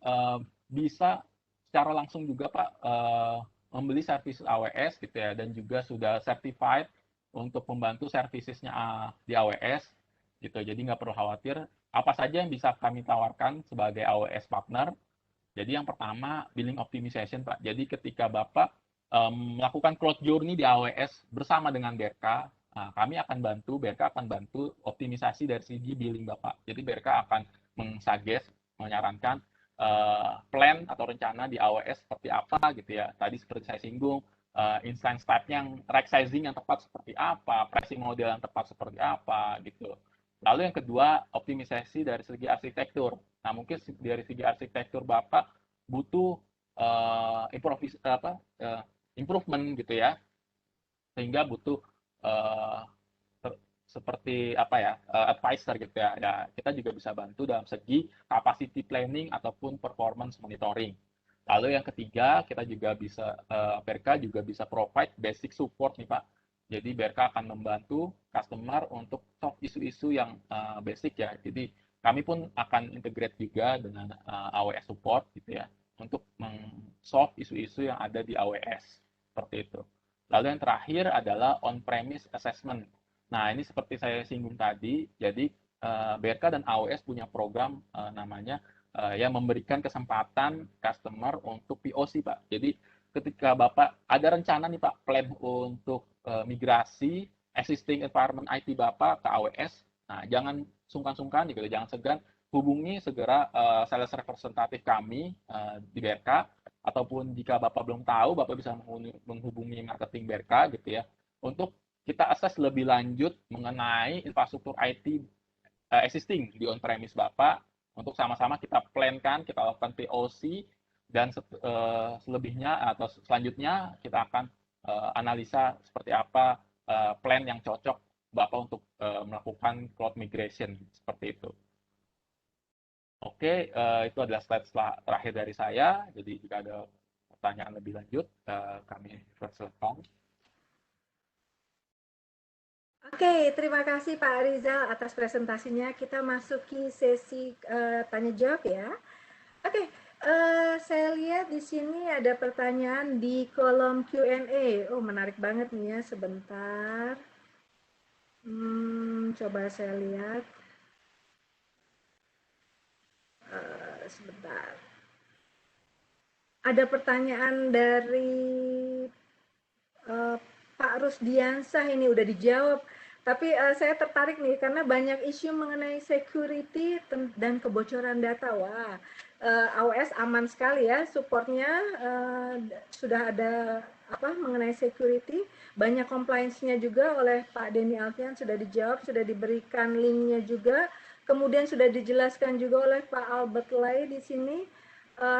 bisa secara langsung juga Pak membeli service AWS gitu ya, dan juga sudah certified untuk membantu servicesnya di AWS gitu. Jadi nggak perlu khawatir, apa saja yang bisa kami tawarkan sebagai AWS partner. Jadi yang pertama billing optimization Pak. Jadi ketika Bapak melakukan cloud journey di AWS bersama dengan BRK, nah, kami akan bantu, BRK akan bantu optimisasi dari segi billing Bapak. Jadi BRK akan mengsuggest, menyarankan plan atau rencana di AWS seperti apa gitu ya. Tadi seperti saya singgung, instance type yang rack sizing yang tepat seperti apa, pricing model yang tepat seperti apa gitu. Lalu yang kedua, optimisasi dari segi arsitektur. Nah, mungkin dari segi arsitektur Bapak butuh improvement gitu ya, sehingga butuh seperti apa ya, advisor gitu ya. Ya, kita juga bisa bantu dalam segi capacity planning ataupun performance monitoring. Lalu yang ketiga, kita juga bisa BRK juga bisa provide basic support nih Pak. Jadi BRK akan membantu customer untuk solve isu-isu yang basic ya. Jadi kami pun akan integrate juga dengan AWS support gitu ya, untuk solve isu-isu yang ada di AWS seperti itu. Lalu yang terakhir adalah on-premise assessment. Nah, ini seperti saya singgung tadi, jadi BRK dan AWS punya program namanya yang memberikan kesempatan customer untuk POC Pak. Jadi ketika Bapak ada rencana nih Pak, plan untuk migrasi existing environment IT Bapak ke AWS, nah jangan sungkan-sungkan gitu, jangan segan, hubungi segera sales representatif kami di BRK, ataupun jika Bapak belum tahu, Bapak bisa menghubungi marketing BRK gitu ya, untuk kita assess lebih lanjut mengenai infrastruktur IT existing di on-premise Bapak, untuk sama-sama kita plankan, kita lakukan POC, dan selebihnya atau selanjutnya kita akan analisa seperti apa plan yang cocok Bapak untuk melakukan cloud migration seperti itu. Oke, itu adalah slide terakhir dari saya. Jadi jika ada pertanyaan lebih lanjut, kami persilakan. Oke, terima kasih Pak Rizal atas presentasinya. Kita masuki sesi tanya jawab ya. Oke, saya lihat di sini ada pertanyaan di kolom Q&A. Oh, menarik banget nih ya. Sebentar. Coba saya lihat. Sebentar. Ada pertanyaan dari Pak Rusdiansah ini udah dijawab. Tapi saya tertarik nih karena banyak isu mengenai security dan kebocoran data. Wah, AWS aman sekali ya, supportnya sudah ada apa mengenai security. Banyak compliance-nya juga oleh Pak Denny Alfian sudah dijawab, sudah diberikan link-nya juga. Kemudian sudah dijelaskan juga oleh Pak Albert Lai di sini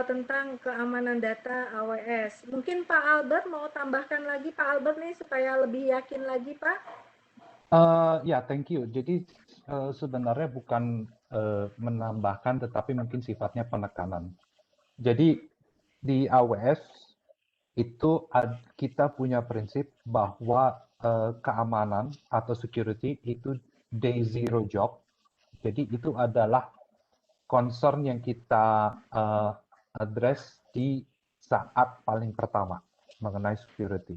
tentang keamanan data AWS. Mungkin Pak Albert mau tambahkan lagi, Pak Albert nih supaya lebih yakin lagi, Pak. Ya, thank you. Jadi sebenarnya bukan menambahkan, tetapi mungkin sifatnya penekanan. Jadi di AWS itu kita punya prinsip bahwa keamanan atau security itu day zero job. Jadi itu adalah concern yang kita address di saat paling pertama mengenai security.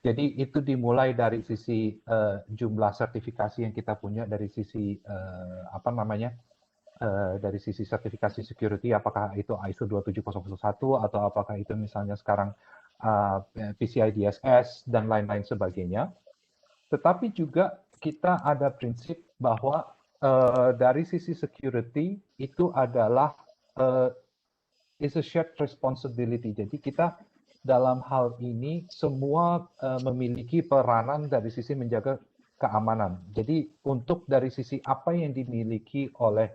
Jadi itu dimulai dari sisi jumlah sertifikasi yang kita punya, dari sisi apa namanya, dari sisi sertifikasi security, apakah itu ISO 27001 atau apakah itu misalnya sekarang PCI DSS dan lain-lain sebagainya. Tetapi juga kita ada prinsip bahwa dari sisi security itu adalah is a shared responsibility. Jadi kita dalam hal ini semua memiliki peranan dari sisi menjaga keamanan. Jadi untuk dari sisi apa yang dimiliki oleh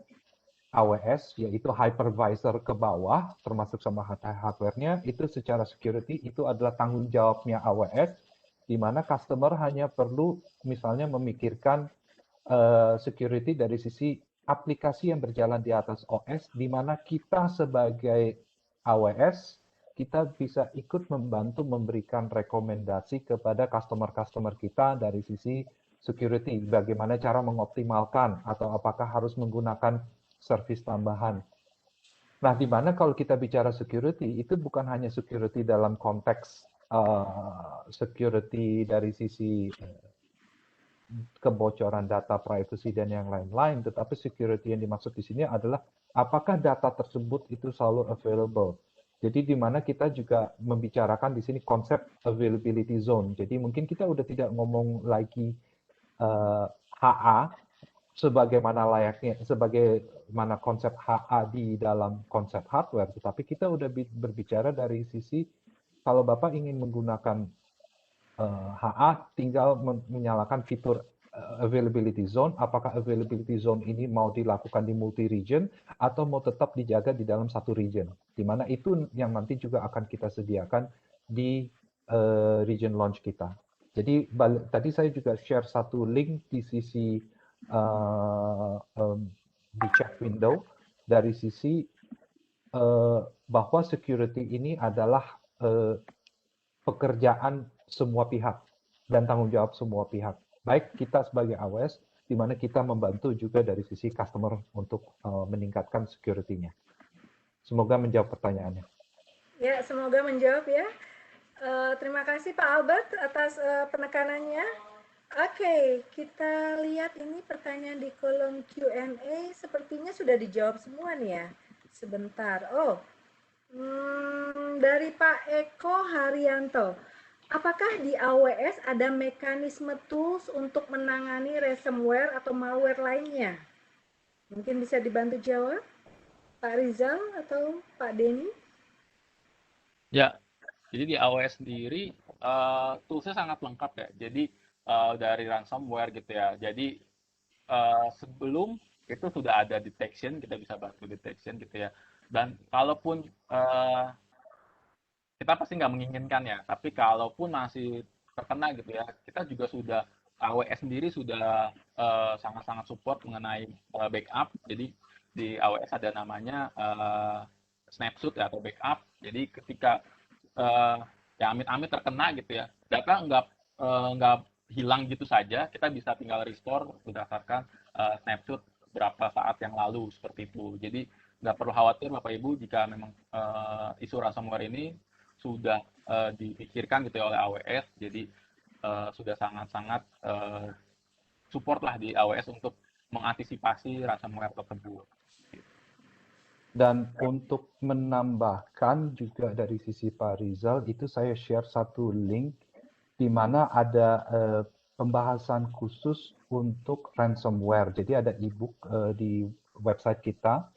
AWS, yaitu hypervisor ke bawah, termasuk sama hardware-nya, itu secara security itu adalah tanggung jawabnya AWS, di mana customer hanya perlu misalnya memikirkan security dari sisi aplikasi yang berjalan di atas OS, di mana kita sebagai AWS, kita bisa ikut membantu memberikan rekomendasi kepada customer-customer kita dari sisi security, bagaimana cara mengoptimalkan atau apakah harus menggunakan service tambahan. Nah, di mana kalau kita bicara security, itu bukan hanya security dalam konteks security dari sisi kebocoran data, privacy, dan yang lain-lain, tetapi security yang dimaksud di sini adalah apakah data tersebut itu selalu available. Jadi di mana kita juga membicarakan di sini konsep availability zone. Jadi mungkin kita udah tidak ngomong lagi HA sebagaimana layaknya, sebagaimana konsep HA di dalam konsep hardware, tetapi kita udah berbicara dari sisi kalau Bapak ingin menggunakan HA, tinggal menyalakan fitur availability zone, apakah availability zone ini mau dilakukan di multi-region atau mau tetap dijaga di dalam satu region, di mana itu yang nanti juga akan kita sediakan di region launch kita. Jadi tadi saya juga share satu link di sisi di chat window dari sisi bahwa security ini adalah pekerjaan semua pihak dan tanggung jawab semua pihak. Baik kita sebagai AWS, di mana kita membantu juga dari sisi customer untuk meningkatkan security-nya. Semoga menjawab pertanyaannya. Ya, semoga menjawab ya. Terima kasih Pak Albert atas penekanannya. Oke, kita lihat ini pertanyaan di kolom Q&A sepertinya sudah dijawab semua nih ya. Sebentar. Oh, dari Pak Eko Haryanto. Apakah di AWS ada mekanisme tools untuk menangani ransomware atau malware lainnya? Mungkin bisa dibantu jawab Pak Rizal atau Pak Denny? Ya, jadi di AWS sendiri toolsnya sangat lengkap ya. Jadi dari ransomware gitu ya. Jadi sebelum itu sudah ada detection, kita bisa bantu detection gitu ya. Dan kalaupun kita pasti nggak menginginkan ya, tapi kalaupun masih terkena gitu ya, kita juga sudah AWS sendiri sudah sangat-sangat support mengenai backup. Jadi di AWS ada namanya snapshot ya, atau backup. Jadi ketika ya amit-amit terkena gitu ya, data nggak hilang gitu saja, kita bisa tinggal restore berdasarkan snapshot berapa saat yang lalu seperti itu. Jadi nggak perlu khawatir Bapak Ibu jika memang isu ransomware ini sudah dipikirkan gitu ya oleh AWS. Jadi sudah sangat-sangat support lah di AWS untuk mengantisipasi ransomware tersebut. Dan untuk menambahkan juga dari sisi Pak Rizal, itu saya share satu link di mana ada pembahasan khusus untuk ransomware. Jadi ada e-book di website kita,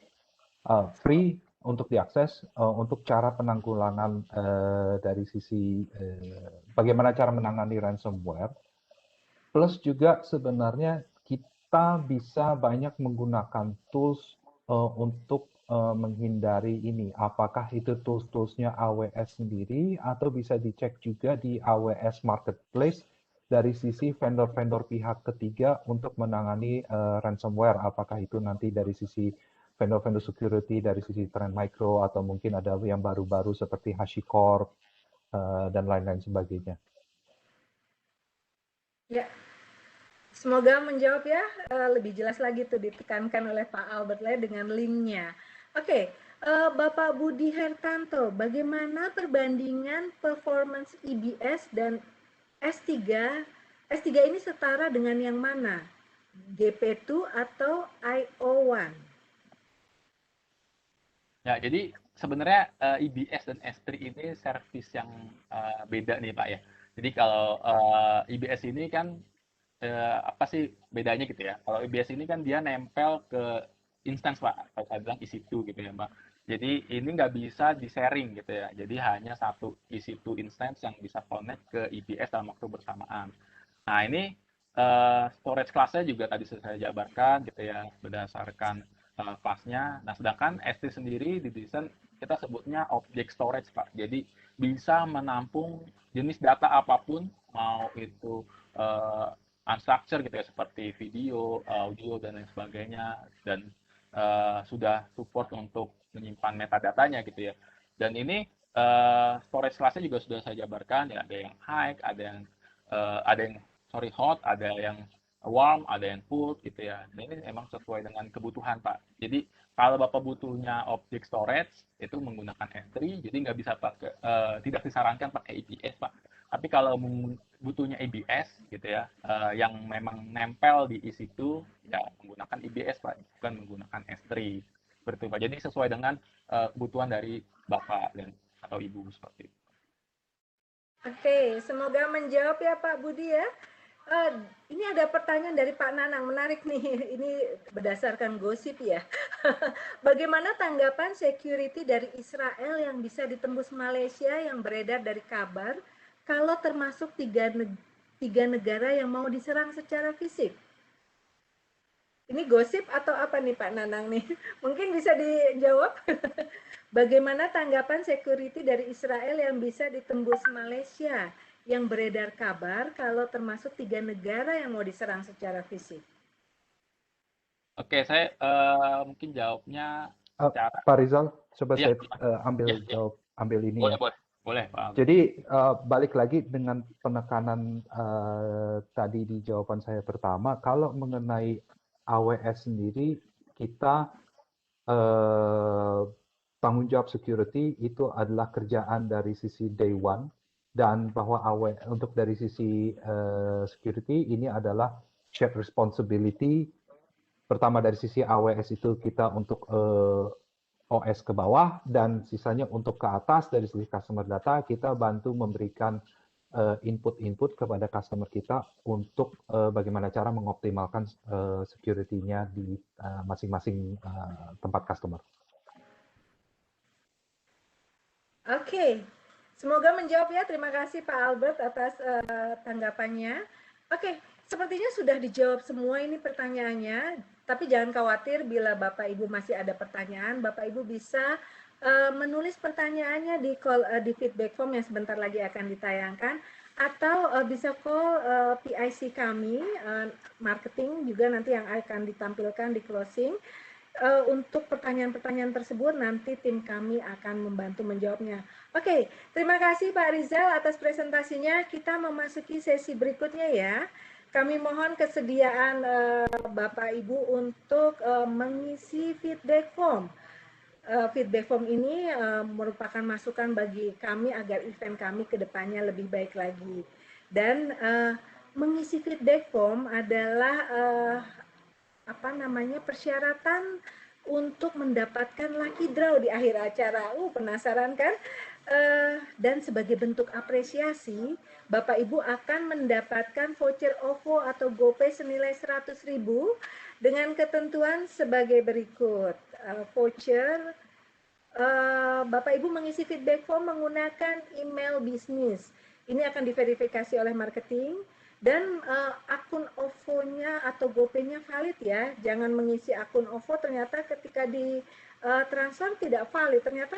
free untuk diakses, untuk cara penanggulangan dari sisi bagaimana cara menangani ransomware. Plus juga sebenarnya kita bisa banyak menggunakan tools untuk menghindari ini. Apakah itu tools-toolsnya AWS sendiri atau bisa dicek juga di AWS Marketplace dari sisi vendor-vendor pihak ketiga untuk menangani ransomware. Apakah itu nanti dari sisi vendor-vendor security, dari sisi Trend Micro, atau mungkin ada yang baru-baru seperti HashiCorp dan lain-lain sebagainya. Ya, semoga menjawab ya, lebih jelas lagi tuh ditekankan oleh Pak Albert Lai dengan linknya. Oke, Bapak Budi Hertanto, bagaimana perbandingan performance IBS dan S3? S3 ini setara dengan yang mana? GP2 atau IO1? Ya, jadi sebenarnya IBS dan S3 ini service yang beda nih Pak ya. Jadi kalau IBS ini kan apa sih bedanya gitu ya? Kalau IBS ini kan dia nempel ke instance Pak, kalau saya bilang EC2 gitu ya Pak. Jadi ini nggak bisa di-sharing gitu ya. Jadi hanya satu EC2 instance yang bisa connect ke IBS dalam waktu bersamaan. Nah ini storage class-nya juga tadi sudah saya jabarkan gitu ya, berdasarkan kelasnya. Nah sedangkan S3 sendiri didesain kita sebutnya object storage Pak. Jadi bisa menampung jenis data apapun, mau itu unstructured gitu ya, seperti video, audio, dan lain sebagainya, dan sudah support untuk menyimpan metadatanya gitu ya. Dan ini storage class-nya juga sudah saya jabarkan ya, ada yang high, ada yang hot, ada yang warm, ada yang cold gitu ya. Dan ini emang sesuai dengan kebutuhan Pak. Jadi kalau Bapak butuhnya object storage itu menggunakan S3, jadi nggak bisa pakai, tidak disarankan pakai EBS Pak. Tapi kalau butuhnya EBS gitu ya, yang memang nempel di EC2 ya menggunakan EBS Pak, bukan menggunakan S3 seperti itu Pak. Jadi sesuai dengan kebutuhan dari Bapak dan atau Ibu seperti itu. Oke, semoga menjawab ya Pak Budi ya. Ini ada pertanyaan dari Pak Nanang, menarik nih. Ini berdasarkan gosip ya. Bagaimana tanggapan security dari Israel yang bisa ditembus Malaysia yang beredar dari kabar kalau termasuk tiga negara yang mau diserang secara fisik? Ini gosip atau apa nih Pak Nanang nih? Mungkin bisa dijawab. Bagaimana tanggapan security dari Israel yang bisa ditembus Malaysia yang beredar kabar kalau termasuk tiga negara yang mau diserang secara fisik? Oke, saya mungkin jawabnya secara Pak Rizal, coba iya, saya ambil ini ya. boleh Pak. Jadi balik lagi dengan penekanan tadi di jawaban saya pertama, kalau mengenai AWS sendiri, kita tanggung jawab security itu adalah kerjaan dari sisi day one, dan bahwa untuk dari sisi security ini adalah shared responsibility. Pertama dari sisi AWS itu kita untuk OS ke bawah, dan sisanya untuk ke atas dari sisi customer data kita bantu memberikan input-input kepada customer kita untuk bagaimana cara mengoptimalkan security-nya di masing-masing tempat customer. Oke, semoga menjawab ya. Terima kasih Pak Albert atas tanggapannya. Oke, sepertinya sudah dijawab semua ini pertanyaannya. Tapi jangan khawatir bila Bapak Ibu masih ada pertanyaan, Bapak Ibu bisa menulis pertanyaannya di feedback form yang sebentar lagi akan ditayangkan, atau bisa call PIC kami, marketing juga nanti yang akan ditampilkan di closing. Untuk pertanyaan-pertanyaan tersebut nanti tim kami akan membantu menjawabnya. Oke, terima kasih Pak Rizal atas presentasinya. Kita memasuki sesi berikutnya ya. Kami mohon kesediaan Bapak Ibu untuk mengisi feedback form. Feedback form ini merupakan masukan bagi kami agar event kami ke depannya lebih baik lagi. Dan mengisi feedback form adalah persyaratan untuk mendapatkan lucky draw di akhir acara. Penasaran kan? Dan sebagai bentuk apresiasi, Bapak Ibu akan mendapatkan voucher OVO atau GoPay senilai 100.000 dengan ketentuan sebagai berikut. Voucher, Bapak Ibu mengisi feedback form menggunakan email bisnis. Ini akan diverifikasi oleh marketing dan akun OVO-nya atau GoPay-nya valid ya. Jangan mengisi akun OVO ternyata ketika di transfer tidak valid. Ternyata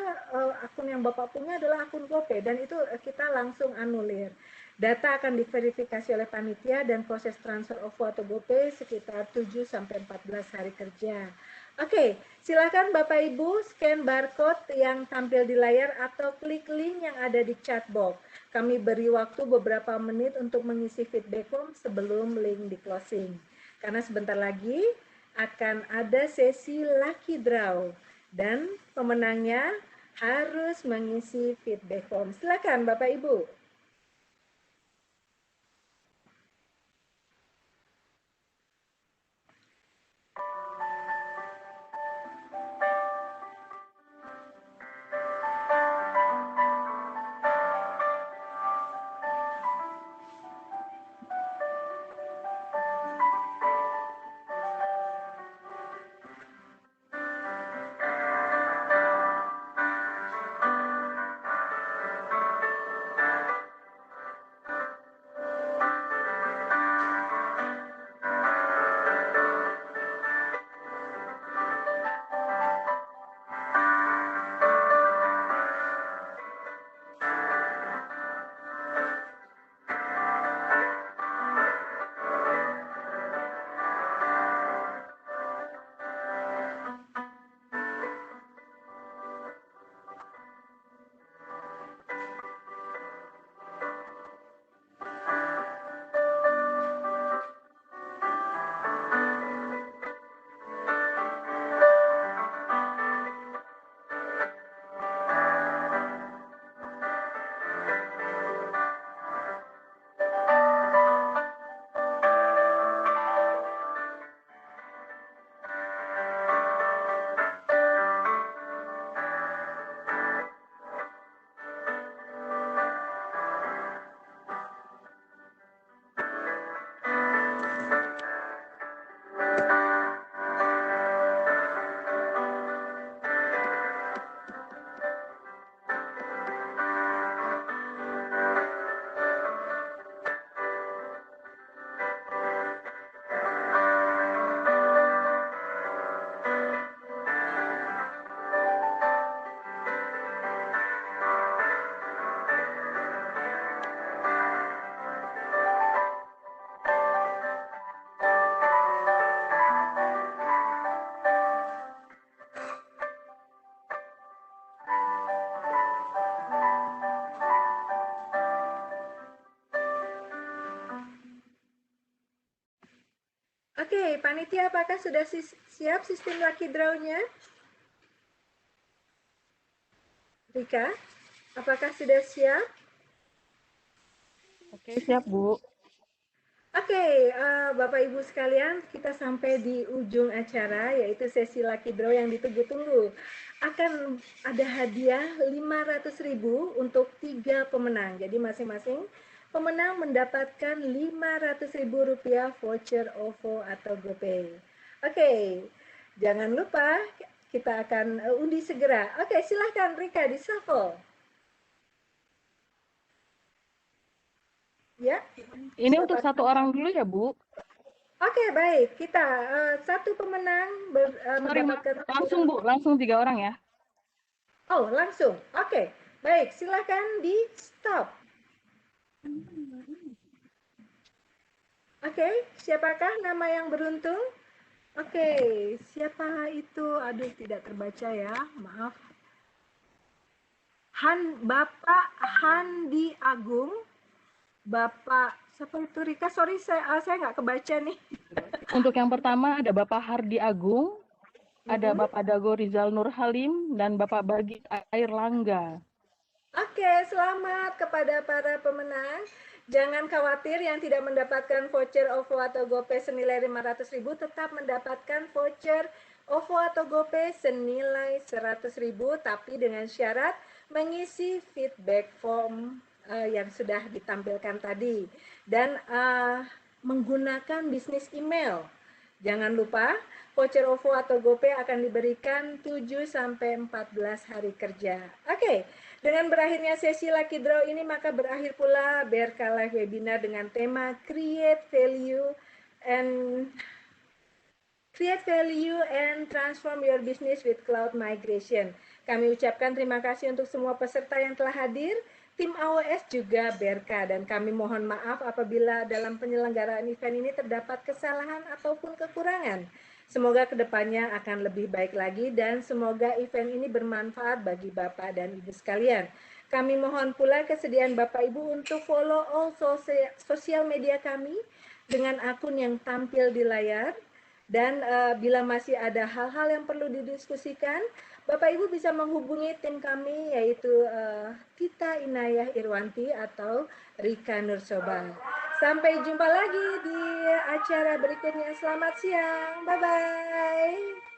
akun yang Bapak punya adalah akun GoPay dan itu kita langsung anulir. Data akan diverifikasi oleh panitia dan proses transfer OVO atau GoPay sekitar 7 sampai 14 hari kerja. Oke, silakan Bapak Ibu scan barcode yang tampil di layar atau klik link yang ada di chat box. Kami beri waktu beberapa menit untuk mengisi feedback form sebelum link di closing. Karena sebentar lagi akan ada sesi lucky draw dan pemenangnya harus mengisi feedback form. Silakan Bapak Ibu. Oke, panitia apakah sudah siap sistem lucky draw-nya? Rika, apakah sudah siap? Oke, siap, Bu. Oke, Bapak Ibu sekalian, kita sampai di ujung acara, yaitu sesi lucky draw yang ditunggu-tunggu. Akan ada hadiah 500.000 untuk 3 pemenang. Jadi masing-masing pemenang mendapatkan Rp500.000 voucher OVO atau GoPay. Oke, jangan lupa kita akan undi segera. Oke, silahkan Rika di shuffle. Ya. Ini untuk satu orang dulu ya, Bu? Oke, baik. Kita satu pemenang mendapatkan... Langsung, Bu. Langsung 3 orang ya? Oh, langsung. Oke, baik. Silahkan di stop. Oke, siapakah nama yang beruntung? Oke, siapa itu? Aduh, tidak terbaca ya. Maaf. Bapak Handi Agung. Bapak, siapa itu Rika? Sorry, saya nggak kebaca nih. Untuk yang pertama ada Bapak Hardi Agung, ada Bapak Dago Rizal Nur Halim, dan Bapak Bagit Airlangga. Oke, selamat kepada para pemenang. Jangan khawatir yang tidak mendapatkan voucher OVO atau GoPay senilai 500.000 tetap mendapatkan voucher OVO atau GoPay senilai 100.000 tapi dengan syarat mengisi feedback form yang sudah ditampilkan tadi dan menggunakan bisnis email. Jangan lupa voucher OVO atau GoPay akan diberikan 7-14 hari kerja. Oke, dengan berakhirnya sesi Lucky Draw ini maka berakhir pula BRK Live Webinar dengan tema Create Value and Transform Your Business with Cloud Migration. Kami ucapkan terima kasih untuk semua peserta yang telah hadir, tim AOS juga BRK, dan kami mohon maaf apabila dalam penyelenggaraan event ini terdapat kesalahan ataupun kekurangan. Semoga kedepannya akan lebih baik lagi dan semoga event ini bermanfaat bagi Bapak dan Ibu sekalian. Kami mohon pula kesediaan Bapak Ibu untuk follow all sosial media kami dengan akun yang tampil di layar. Dan bila masih ada hal-hal yang perlu didiskusikan, Bapak Ibu bisa menghubungi tim kami yaitu Tita Inayah Irwanti atau Rika Nursoba. Sampai jumpa lagi di acara berikutnya. Selamat siang. Bye-bye.